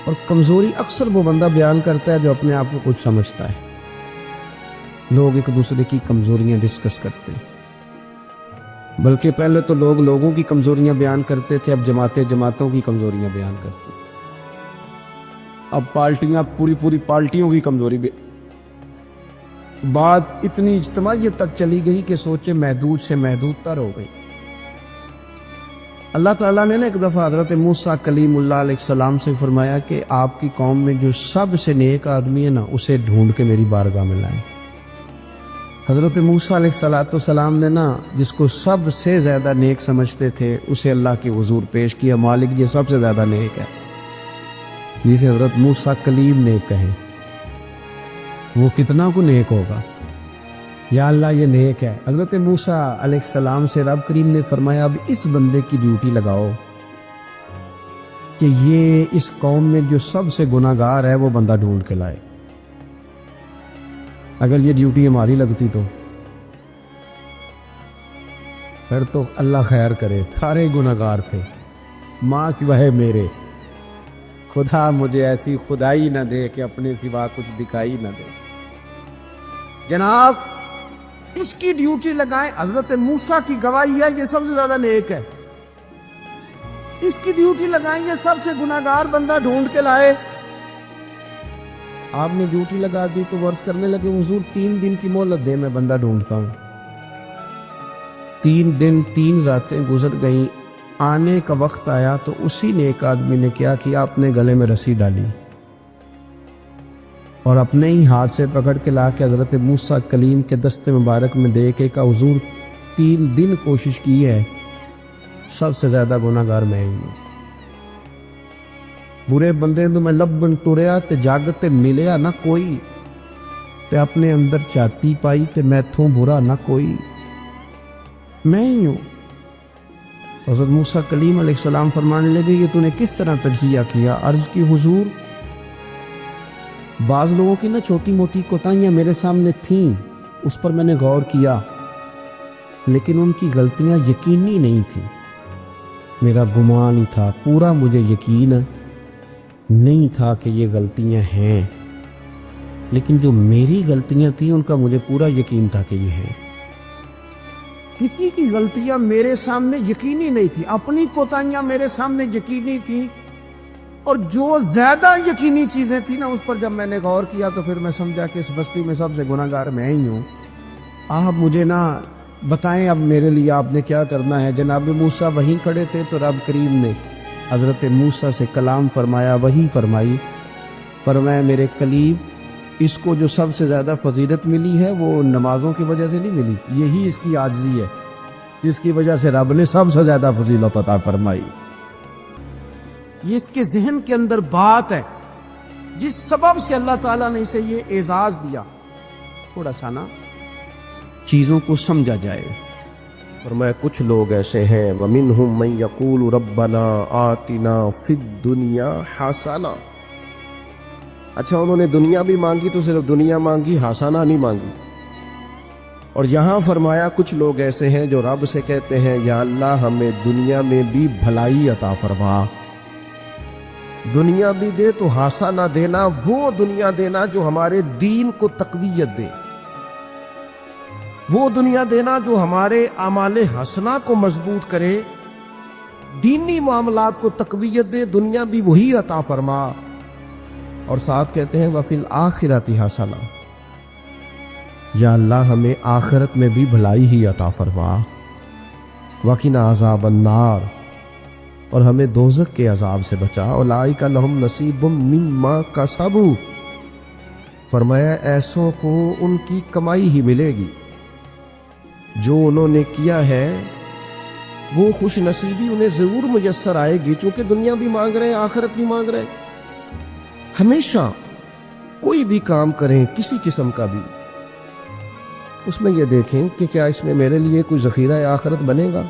[SPEAKER 1] اور کمزوری اکثر وہ بندہ بیان کرتا ہے جو اپنے آپ کو کچھ سمجھتا ہے. لوگ ایک دوسرے کی کمزوریاں ڈسکس کرتے ہیں, بلکہ پہلے تو لوگ لوگوں کی کمزوریاں بیان کرتے تھے, اب جماعتیں جماعتوں کی کمزوریاں بیان کرتے ہیں, اب پارٹیاں پوری پارٹیوں کی کمزوری بات اتنی اجتماعیت تک چلی گئی کہ سوچے محدود سے محدود تر ہو گئی. اللہ تعالیٰ نے ایک دفعہ حضرت موسیٰ کلیم اللہ علیہ السلام سے فرمایا کہ آپ کی قوم میں جو سب سے نیک آدمی ہے نا, اسے ڈھونڈ کے میری بارگاہ میں لائیں. حضرت موسیٰ علیہ السلام نے نا جس کو سب سے زیادہ نیک سمجھتے تھے اسے اللہ کے حضور پیش کیا, مالک یہ سب سے زیادہ نیک ہے, جسے حضرت موسیٰ کلیم نیک کہیں. وہ کتنا کو نیک ہوگا, یا اللہ یہ نیک ہے. حضرت موسیٰ علیہ السلام سے رب کریم نے فرمایا اب اس بندے کی ڈیوٹی لگاؤ کہ یہ اس قوم میں جو سب سے گناہگار ہے وہ بندہ ڈھونڈ کے لائے. اگر یہ ڈیوٹی ہماری لگتی تو پھر تو اللہ خیر کرے, سارے گناہگار تھے ماں سوائے میرے. خدا مجھے ایسی خدائی نہ دے کہ اپنے سوا کچھ دکھائی نہ دے. جناب اس کی ڈیوٹی لگائیں. حضرت موسیٰ کی گواہی ہے یہ سب سے زیادہ نیک ہے, اس کی ڈیوٹی لگائیں, یہ سب سے گناہگار بندہ ڈھونڈ کے لائے. آپ نے ڈیوٹی لگا دی تو ورز کرنے لگے حضور 3 دن کی مہلت دے, میں بندہ ڈھونڈتا ہوں. 3 دن 3 راتیں گزر گئیں, آنے کا وقت آیا تو اسی نیک آدمی نے کیا کیا, اپنے گلے میں رسی ڈالی اور اپنے ہی ہاتھ سے پکڑ کے لا کے حضرت موسیٰ کلیم کے دست مبارک میں دے کے کہا حضور 3 دن کوشش کی ہے, سب سے زیادہ گناہگار میں ہی ہوں. برے بندے تو میں لبن ٹریا تے جگ تے ملیا نہ کوئی, تے اپنے اندر چاتی پائی تے میتھوں برا نہ کوئی, میں ہی ہوں. حضرت موسیٰ کلیم علیہ السلام فرمانے لگے یہ تو نے کس طرح تجزیہ کیا؟ عرض کی حضور بعض لوگوں کی نا چھوٹی موٹی کوتاہیاں میرے سامنے تھیں, اس پر میں نے غور کیا, لیکن ان کی غلطیاں یقینی نہیں تھیں. میرا گمان ہی تھا، پورا مجھے یقین نہیں تھا کہ یہ غلطیاں ہیں، لیکن جو میری غلطیاں تھیں ان کا مجھے پورا یقین تھا کہ یہ ہیں۔ کسی کی غلطیاں میرے سامنے یقینی نہیں تھی، اپنی کوتاہیاں میرے سامنے یقینی تھی، اور جو زیادہ یقینی چیزیں تھیں نا اس پر جب میں نے غور کیا تو پھر میں سمجھا کہ اس بستی میں سب سے گناہ گار میں ہی ہوں۔ آپ مجھے نہ بتائیں اب میرے لیے آپ نے کیا کرنا ہے۔ جناب موسیٰ وہیں کھڑے تھے تو رب کریم نے حضرت موسیٰ سے کلام فرمایا، وہی فرمائی، فرمایا میرے کلیم اس کو جو سب سے زیادہ فضیلت ملی ہے وہ نمازوں کی وجہ سے نہیں ملی، یہی اس کی عاجزی ہے جس کی وجہ سے رب نے سب سے زیادہ فضیلت عطا فرمائی۔ یہ اس کے ذہن کے اندر بات ہے جس سبب سے اللہ تعالیٰ نے اسے یہ اعزاز دیا۔ تھوڑا سا نا چیزوں کو سمجھا جائے۔ فرمایا کچھ لوگ ایسے ہیں وَمِنْهُمْ مَنْ يَقُولُ رَبَّنَا آتِنَا فِي الدُّنْيَا حَسَنَةً۔ اچھا انہوں نے دنیا بھی مانگی تو صرف دنیا مانگی، حسنہ نہیں مانگی۔ اور یہاں فرمایا کچھ لوگ ایسے ہیں جو رب سے کہتے ہیں یا اللہ ہمیں دنیا میں بھی بھلائی عطا فرما، دنیا بھی دے تو حسنہ دینا، وہ دنیا دینا جو ہمارے دین کو تقویت دے، وہ دنیا دینا جو ہمارے اعمال حسنہ کو مضبوط کرے، دینی معاملات کو تقویت دے، دنیا بھی وہی عطا فرما۔ اور ساتھ کہتے ہیں وَفِي الْآخِرَةِ حَسَنَةً، یا اللہ ہمیں آخرت میں بھی بھلائی ہی عطا فرما، وَقِنَا عَذَابَ النَّارِ، اور ہمیں دوزخ کے عذاب سے بچا، اولئک لہم نصیب مما کسبوا، فرمایا ایسوں کو ان کی کمائی ہی ملے گی، جو انہوں نے کیا ہے وہ خوش نصیبی انہیں ضرور میسر آئے گی، چونکہ دنیا بھی مانگ رہے ہیں آخرت بھی مانگ رہے ہیں۔ ہمیشہ کوئی بھی کام کریں کسی قسم کا بھی، اس میں یہ دیکھیں کہ کیا اس میں میرے لیے کوئی ذخیرہ آخرت بنے گا،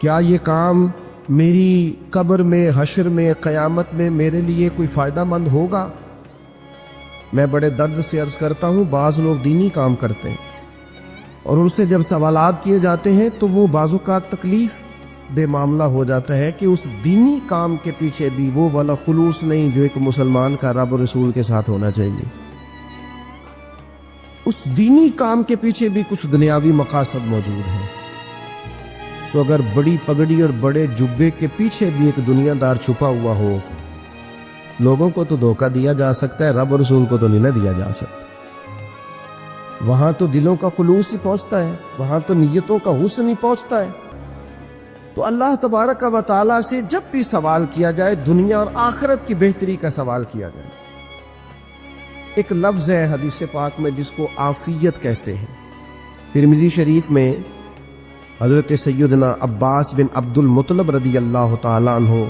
[SPEAKER 1] کیا یہ کام میری قبر میں، حشر میں، قیامت میں میرے لیے کوئی فائدہ مند ہوگا۔ میں بڑے درد سے عرض کرتا ہوں بعض لوگ دینی کام کرتے ہیں اور ان سے جب سوالات کیے جاتے ہیں تو وہ بعض اوقات تکلیف دہ معاملہ ہو جاتا ہے کہ اس دینی کام کے پیچھے بھی وہ والا خلوص نہیں جو ایک مسلمان کا رب و رسول کے ساتھ ہونا چاہیے، اس دینی کام کے پیچھے بھی کچھ دنیاوی مقاصد موجود ہیں۔ تو اگر بڑی پگڑی اور بڑے جبے کے پیچھے بھی ایک دنیا دار چھپا ہوا ہو، لوگوں کو تو دھوکہ دیا جا سکتا ہے، رب و رسول کو تو نہیں نہ دیا جا سکتا۔ وہاں تو دلوں کا خلوص ہی پہنچتا ہے، وہاں تو نیتوں کا حسن ہی پہنچتا ہے۔ تو اللہ تبارک و تعالیٰ سے جب بھی سوال کیا جائے دنیا اور آخرت کی بہتری کا سوال کیا جائے۔ ایک لفظ ہے حدیث پاک میں جس کو عافیت کہتے ہیں، ترمذی شریف میں حضرت سیدنا عباس بن عبد المطلب رضی اللہ تعالیٰ عنہ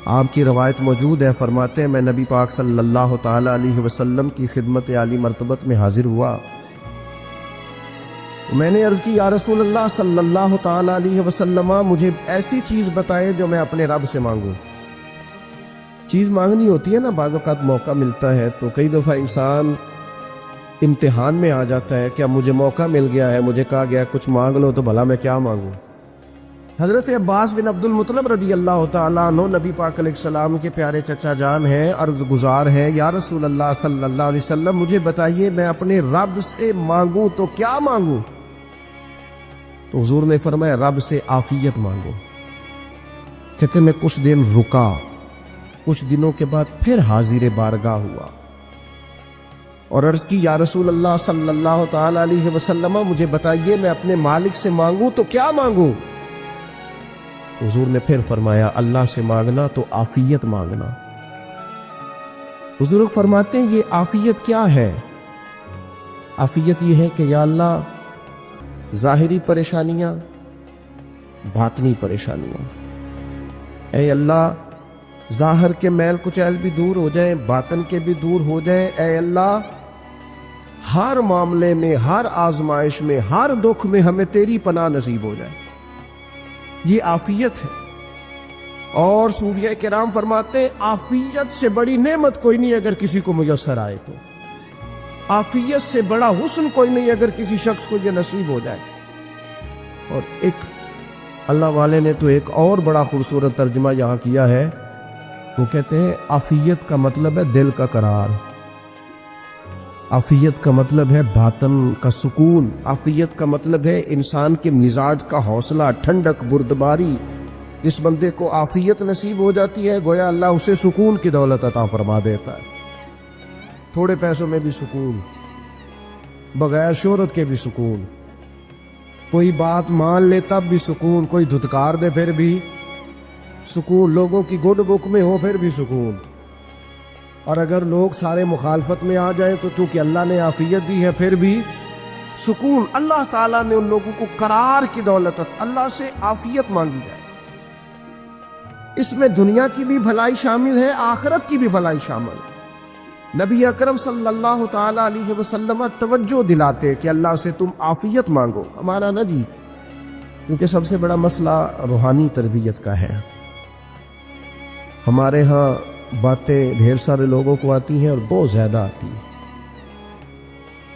[SPEAKER 1] آپ کی روایت موجود ہے، فرماتے ہیں میں نبی پاک صلی اللہ تعالیٰ علیہ وسلم کی خدمت عالی مرتبت میں حاضر ہوا، میں نے عرض کی یا رسول اللہ صلی اللہ تعالیٰ علیہ وسلم مجھے ایسی چیز بتائیں جو میں اپنے رب سے مانگوں۔ چیز مانگنی ہوتی ہے نا، بعض اوقات موقع ملتا ہے تو کئی دفعہ انسان امتحان میں آ جاتا ہے، کیا مجھے موقع مل گیا ہے، مجھے کہا گیا کچھ مانگ لو تو بھلا میں کیا مانگوں۔ حضرت عباس بن عبد المطلب رضی اللہ تعالیٰ عنہ نبی پاک علیہ السلام کے پیارے چچا جان ہیں، عرض گزار ہیں یا رسول اللہ صلی اللہ علیہ وسلم مجھے بتائیے میں اپنے رب سے مانگوں تو کیا مانگوں؟ تو حضور نے فرمایا رب سے عافیت مانگو۔ کہتے میں کچھ دن رکا، کچھ دنوں کے بعد پھر حاضر بارگاہ ہوا اور عرض کی یا رسول اللہ صلی اللہ تعالیٰ علیہ وسلم مجھے بتائیے میں اپنے مالک سے مانگوں تو کیا مانگوں؟ حضور نے پھر فرمایا اللہ سے مانگنا تو عافیت مانگنا۔ بزرگ فرماتے ہیں یہ عافیت کیا ہے؟ عافیت یہ ہے کہ یا اللہ ظاہری پریشانیاں، باطنی پریشانیاں، اے اللہ ظاہر کے میل کچیل بھی دور ہو جائیں، باطن کے بھی دور ہو جائیں، اے اللہ ہر معاملے میں، ہر آزمائش میں، ہر دکھ میں ہمیں تیری پناہ نصیب ہو جائے۔ یہ عافیت ہے۔ اور صوفیہ کرام فرماتے ہیں عافیت سے بڑی نعمت کوئی نہیں اگر کسی کو میسر آئے تو، عافیت سے بڑا حسن کوئی نہیں اگر کسی شخص کو یہ نصیب ہو جائے۔ اور ایک
[SPEAKER 2] اللہ والے نے تو ایک اور بڑا خوبصورت ترجمہ یہاں کیا ہے، وہ کہتے ہیں عافیت کا مطلب ہے دل کا قرار، عافیت کا مطلب ہے باطن کا سکون، عافیت کا مطلب ہے انسان کے مزاج کا حوصلہ، ٹھنڈک، بردباری۔ جس بندے کو عافیت نصیب ہو جاتی ہے گویا اللہ اسے سکون کی دولت عطا فرما دیتا ہے، تھوڑے پیسوں میں بھی سکون، بغیر شہرت کے بھی سکون، کوئی بات مان لے تب بھی سکون، کوئی دھتکار دے پھر بھی سکون، لوگوں کی گڈ بک میں ہو پھر بھی سکون، اور اگر لوگ سارے مخالفت میں آ جائیں تو چونکہ اللہ نے عافیت دی ہے پھر بھی سکون۔ اللہ تعالیٰ نے ان لوگوں کو قرار کی دولت، اللہ سے عافیت مانگی جائے، اس میں دنیا کی بھی بھلائی شامل ہے، آخرت کی بھی بھلائی شامل ہے۔ نبی اکرم صلی اللہ تعالیٰ علیہ وسلم توجہ دلاتے کہ اللہ سے تم عافیت مانگو، ہمارا نہ جی، کیونکہ سب سے بڑا مسئلہ روحانی تربیت کا ہے۔ ہمارے ہاں باتیں ڈھیر سارے لوگوں کو آتی ہیں اور بہت زیادہ آتی ہیں،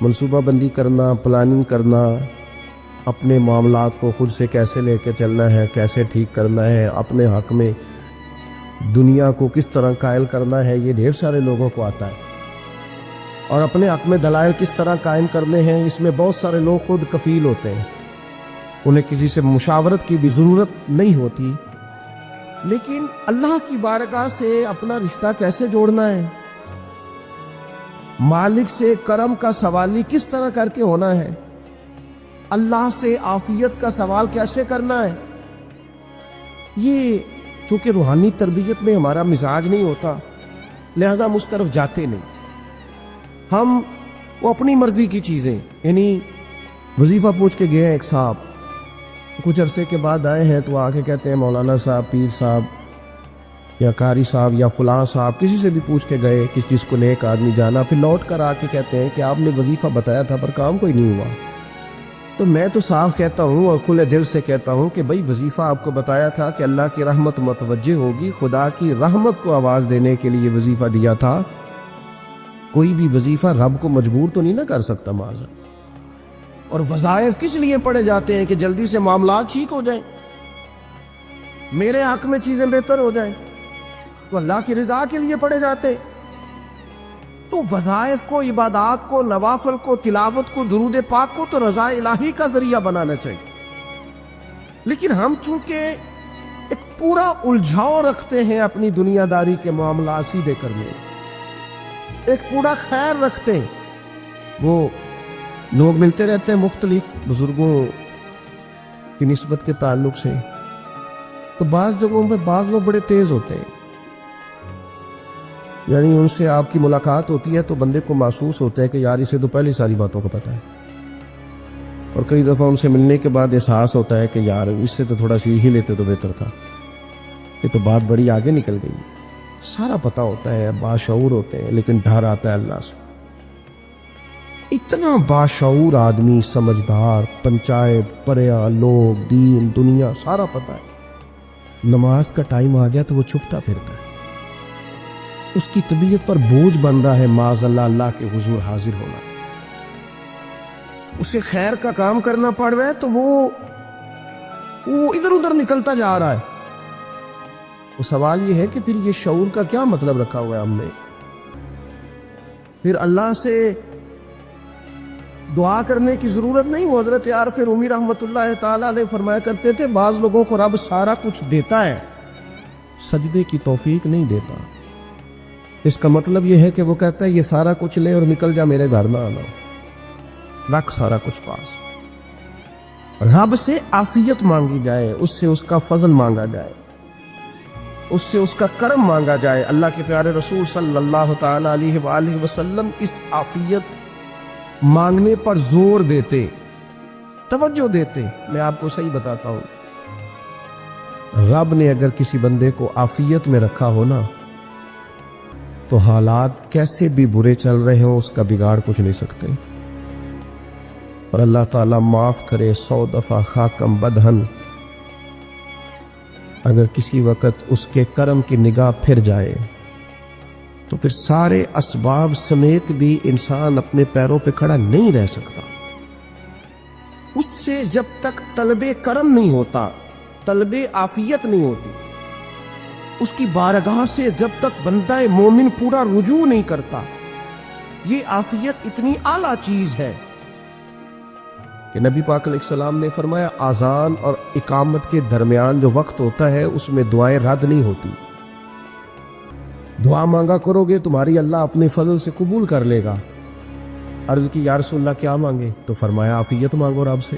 [SPEAKER 2] منصوبہ بندی کرنا، پلاننگ کرنا، اپنے معاملات کو خود سے کیسے لے کے چلنا ہے، کیسے ٹھیک کرنا ہے، اپنے حق میں دنیا کو کس طرح قائل کرنا ہے، یہ ڈھیر سارے لوگوں کو آتا ہے، اور اپنے حق میں دلائل کس طرح قائم کرنے ہیں، اس میں بہت سارے لوگ خود کفیل ہوتے ہیں، انہیں کسی سے مشاورت کی بھی ضرورت نہیں ہوتی۔ لیکن اللہ کی بارگاہ سے اپنا رشتہ کیسے جوڑنا ہے، مالک سے کرم کا سوالی کس طرح کر کے ہونا ہے، اللہ سے عافیت کا سوال کیسے کرنا ہے، یہ چونکہ روحانی تربیت میں ہمارا مزاج نہیں ہوتا، لہذا ہم اس طرف جاتے نہیں، ہم وہ اپنی مرضی کی چیزیں، یعنی وظیفہ پوچھ کے گئے ہیں ایک صاحب، کچھ عرصے کے بعد آئے ہیں تو آ کے کہتے ہیں مولانا صاحب، پیر صاحب یا قاری صاحب یا فلاں صاحب، کسی سے بھی پوچھ کے گئے کہ جس کو نیک آدمی جانا، پھر لوٹ کر آ کے کہتے ہیں کہ آپ نے وظیفہ بتایا تھا پر کام کوئی نہیں ہوا۔ تو میں تو صاف کہتا ہوں اور کھلے دل سے کہتا ہوں کہ بھئی وظیفہ آپ کو بتایا تھا کہ اللہ کی رحمت متوجہ ہوگی، خدا کی رحمت کو آواز دینے کے لیے وظیفہ دیا تھا، کوئی بھی وظیفہ رب کو مجبور تو نہیں نہ کر سکتا معاذ۔ اور وظائف کس لیے پڑھے جاتے ہیں کہ جلدی سے معاملات ٹھیک ہو جائیں، میرے حق میں چیزیں بہتر ہو جائیں، تو اللہ کی رضا کے لیے پڑھے جاتے۔ تو وظائف کو، عبادات کو، نوافل کو، تلاوت کو، درود پاک کو تو رضا الہی کا ذریعہ بنانا چاہیے، لیکن ہم چونکہ ایک پورا الجھاؤ رکھتے ہیں اپنی دنیا داری کے معاملات سیدھے کرنے، ایک پورا خیر رکھتے ہیں، وہ لوگ ملتے رہتے ہیں مختلف بزرگوں کی نسبت کے تعلق سے، تو بعض جگہوں پہ بعض لوگ بڑے تیز ہوتے ہیں، یعنی ان سے آپ کی ملاقات ہوتی ہے تو بندے کو محسوس ہوتا ہے کہ یار اسے تو پہلے ساری باتوں کا پتہ ہے، اور کئی دفعہ ان سے ملنے کے بعد احساس ہوتا ہے کہ یار اس سے تو تھوڑا سیکھ ہی لیتے تو بہتر تھا، یہ تو بات بڑی آگے نکل گئی، سارا پتہ ہوتا ہے، باشعور ہوتے ہیں، لیکن ڈر آتا ہے اللہ سے۔ اتنا باشعور آدمی، سمجھدار، پنچایت، پریا، لوگ، دین، دنیا سارا پتہ ہے، نماز کا ٹائم آ گیا تو وہ چھپتا پھرتا ہے، اس کی طبیعت پر بوجھ بن رہا ہے معاذ اللہ اللہ کے حضور حاضر ہونا، اسے خیر کا کام کرنا پڑ رہا ہے تو وہ ادھر ادھر نکلتا جا رہا ہے۔ وہ سوال یہ ہے کہ پھر یہ شعور کا کیا مطلب رکھا ہوا ہے ہم نے؟ پھر اللہ سے دعا کرنے کی ضرورت نہیں۔ وہ حضرت عارف رومی رحمۃ اللہ تعالیٰ علیہ فرمایا کرتے تھے بعض لوگوں کو رب سارا کچھ دیتا ہے، سجدے کی توفیق نہیں دیتا۔ اس کا مطلب یہ ہے کہ وہ کہتا ہے یہ سارا کچھ لے اور نکل جا، میرے گھر نہ آنا، رکھ سارا کچھ پاس۔ رب سے عافیت مانگی جائے، اس سے اس کا فضل مانگا جائے، اس سے اس کا کرم مانگا جائے۔ اللہ کے پیارے رسول صلی اللہ تعالی علیہ وآلہ وسلم اس عافیت مانگنے پر زور دیتے، توجہ دیتے۔ میں آپ کو صحیح بتاتا ہوں، رب نے اگر کسی بندے کو عافیت میں رکھا ہو نا تو حالات کیسے بھی برے چل رہے ہوں اس کا بگاڑ کچھ نہیں سکتے۔ اور اللہ تعالیٰ معاف کرے 100 دفعہ خاکم بدہن، اگر کسی وقت اس کے کرم کی نگاہ پھر جائے تو پھر سارے اسباب سمیت بھی انسان اپنے پیروں پہ کھڑا نہیں رہ سکتا۔ اس سے جب تک طلب کرم نہیں ہوتا طلب عافیت نہیں ہوتی، اس کی بارگاہ سے جب تک بندہ مومن پورا رجوع نہیں کرتا، یہ عافیت اتنی اعلیٰ چیز ہے کہ نبی پاک علیہ السلام نے فرمایا اذان اور اقامت کے درمیان جو وقت ہوتا ہے اس میں دعائیں رد نہیں ہوتی. دعا مانگا کرو گے تمہاری اللہ اپنے فضل سے قبول کر لے گا. عرض کی یا رسول اللہ کیا مانگے؟ تو فرمایا عافیت مانگو رب سے.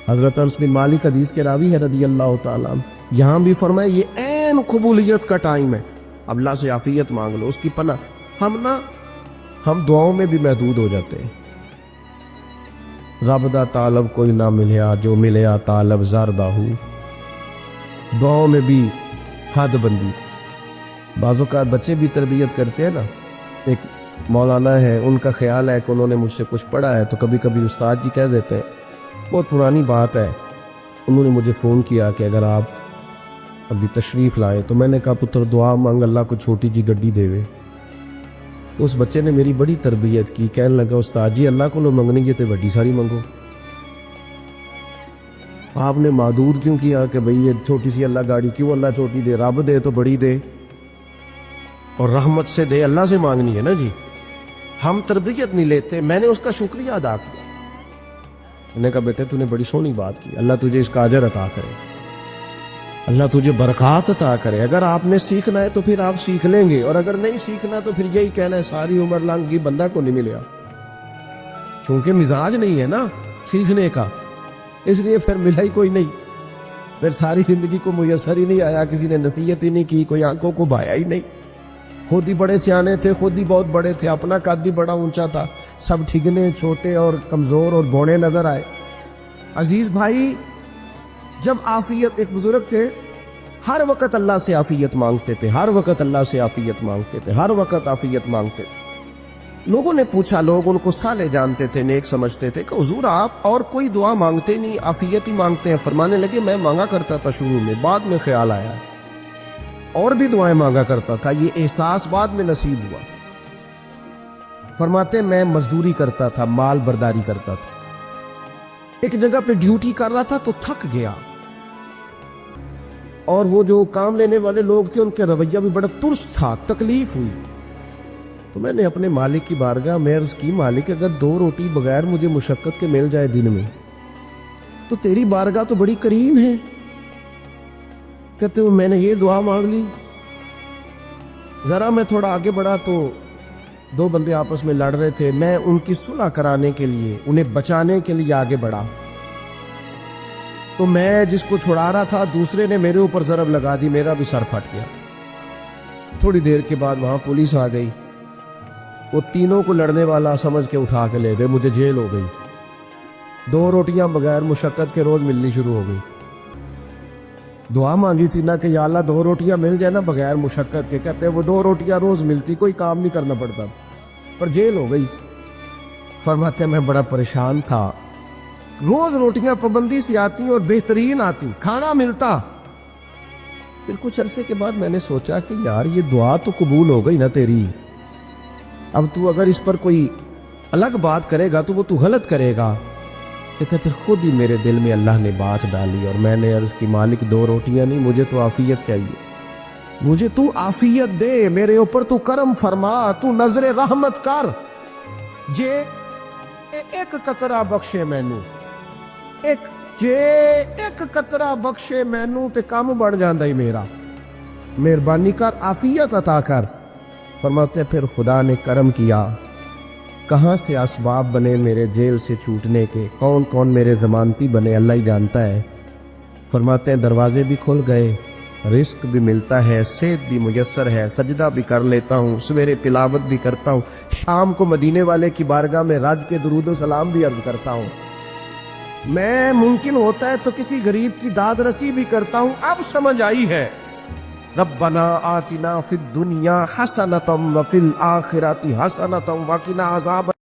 [SPEAKER 2] حضرت انس بن مالک حدیث کے راوی ہے رضی اللہ تعالیٰ عنہ، یہاں بھی فرمایا یہ عین قبولیت کا ٹائم ہے، اب اللہ سے عافیت مانگ لو، اس کی پناہ. ہم دعاؤں میں بھی محدود ہو جاتے ہیں. رب دا طالب کوئی نہ ملیا، جو ملیا طالب زردہ ہو. دعاؤں میں بھی حد بندی. بعض اوقات بچے بھی تربیت کرتے ہیں نا. ایک مولانا ہے، ان کا خیال ہے کہ انہوں نے مجھ سے کچھ پڑھا ہے، تو کبھی کبھی استاد جی کہہ دیتے ہیں، بہت پرانی بات ہے، انہوں نے مجھے فون کیا کہ اگر آپ ابھی تشریف لائیں، تو میں نے کہا پتر دعا مانگ اللہ کو چھوٹی جی گڈی دے وے. تو اس بچے نے میری بڑی تربیت کی، کہنے لگا استاد جی اللہ کو لو منگنی گے تو بڑی ساری منگو. آپ نے معدود کیوں کیا کہ بھئی یہ چھوٹی سی اللہ گاڑی کیوں اللہ چھوٹی دے، رب دے تو بڑی دے اور رحمت سے دے، اللہ سے مانگنی ہے نا جی. ہم تربیت نہیں لیتے. میں نے اس کا شکریہ ادا کیا، میں نے کہا بیٹے تو نے بڑی سونی بات کی، اللہ تجھے اس کا اجر عطا کرے، اللہ تجھے برکات عطا کرے. اگر آپ نے سیکھنا ہے تو پھر آپ سیکھ لیں گے، اور اگر نہیں سیکھنا تو پھر یہی کہنا ہے ساری عمر لنگ گئی بندہ کو نہیں ملیا، چونکہ مزاج نہیں ہے نا سیکھنے کا، اس لیے پھر ملا ہی کوئی نہیں. پھر ساری زندگی کو میسر ہی نہیں آیا، کسی نے نصیحت ہی نہیں کی، کوئی آنکھوں کو بھایا ہی نہیں. خود ہی بڑے سیانے تھے، خود ہی بہت بڑے تھے، اپنا قد بھی بڑا اونچا تھا، سب ٹھگنے چھوٹے اور کمزور اور بوڑے نظر آئے. عزیز بھائی، جب عافیت، ایک بزرگ تھے ہر وقت اللہ سے عافیت مانگتے تھے، ہر وقت اللہ سے عافیت مانگتے تھے، ہر وقت عافیت مانگتے تھے. لوگوں نے پوچھا، لوگ ان کو صالح جانتے تھے، نیک سمجھتے تھے کہ حضور آپ اور کوئی دعا مانگتے نہیں، عافیت ہی مانگتے ہیں. فرمانے لگے میں مانگا کرتا تھا شروع میں، بعد میں خیال آیا اور بھی دعائیں مانگا کرتا تھا، یہ احساس بعد میں نصیب ہوا. فرماتے میں مزدوری کرتا تھا، مال برداری کرتا تھا، ایک جگہ پہ ڈیوٹی کر رہا تھا تو تھک گیا، اور وہ جو کام لینے والے لوگ تھے ان کے رویہ بھی بڑا ترس تھا، تکلیف ہوئی. تو میں نے اپنے مالک کی بارگاہ میں عرض کی، مالک اگر 2 روٹی بغیر مجھے مشقت کے مل جائے دن میں تو تیری بارگاہ تو بڑی کریم ہے. کہتے ہو میں نے یہ دعا مانگ لی. ذرا میں تھوڑا آگے بڑھا تو 2 بندے آپس میں لڑ رہے تھے، میں ان کی صلح کرانے کے لیے، انہیں بچانے کے لیے آگے بڑھا. تو میں جس کو چھڑا رہا تھا دوسرے نے میرے اوپر ضرب لگا دی، میرا بھی سر پھٹ گیا. تھوڑی دیر کے بعد وہاں پولیس آ گئی، وہ تینوں کو لڑنے والا سمجھ کے اٹھا کے لے گئے، مجھے جیل ہو گئی. 2 روٹیاں بغیر مشقت کے روز ملنی شروع ہو گئی. دعا مانگی تھی نا کہ یا اللہ 2 روٹیاں مل جائے نا بغیر مشقت کے. کہتے وہ 2 روٹیاں روز ملتی، کوئی کام نہیں کرنا پڑتا، پر جیل ہو گئی. فرماتے میں بڑا پریشان تھا، روز روٹیاں پابندی سے آتی اور بہترین آتی، کھانا ملتا. پھر کچھ عرصے کے بعد میں نے سوچا کہ یار یہ دعا تو قبول ہو گئی نا تیری، اب تو اگر اس پر کوئی الگ بات کرے گا تو وہ تو غلط کرے گا. کہتے پھر خود ہی میرے دل میں اللہ نے بات ڈالی اور میں نے عرض کی مالک 2 روٹیاں نہیں، مجھے تو عافیت چاہیے، مجھے تو عافیت دے، میرے اوپر تو کرم فرما، تو نظر رحمت کر، جے ایک قطرہ بخشے مینوں، ایک قطرہ بخشے مینوں تے کام بن جاندا ہی میرا، مہربانی کر عافیت عطا کر. فرماتے پھر خدا نے کرم کیا، کہاں سے اسباب بنے میرے جیل سے چھوٹنے کے، کون کون میرے ضمانتی بنے اللہ ہی جانتا ہے. فرماتے ہیں دروازے بھی کھل گئے، رزق بھی ملتا ہے، صحت بھی میسر ہے، سجدہ بھی کر لیتا ہوں، سویرے تلاوت بھی کرتا ہوں، شام کو مدینے والے کی بارگاہ میں رج کے درود و سلام بھی عرض کرتا ہوں، میں ممکن ہوتا ہے تو کسی غریب کی داد رسی بھی کرتا ہوں. اب سمجھ آئی ہے. ربنا آتنا فی الدنیا حسنۃ وفی الآخرۃ حسنۃ وقنا عذاب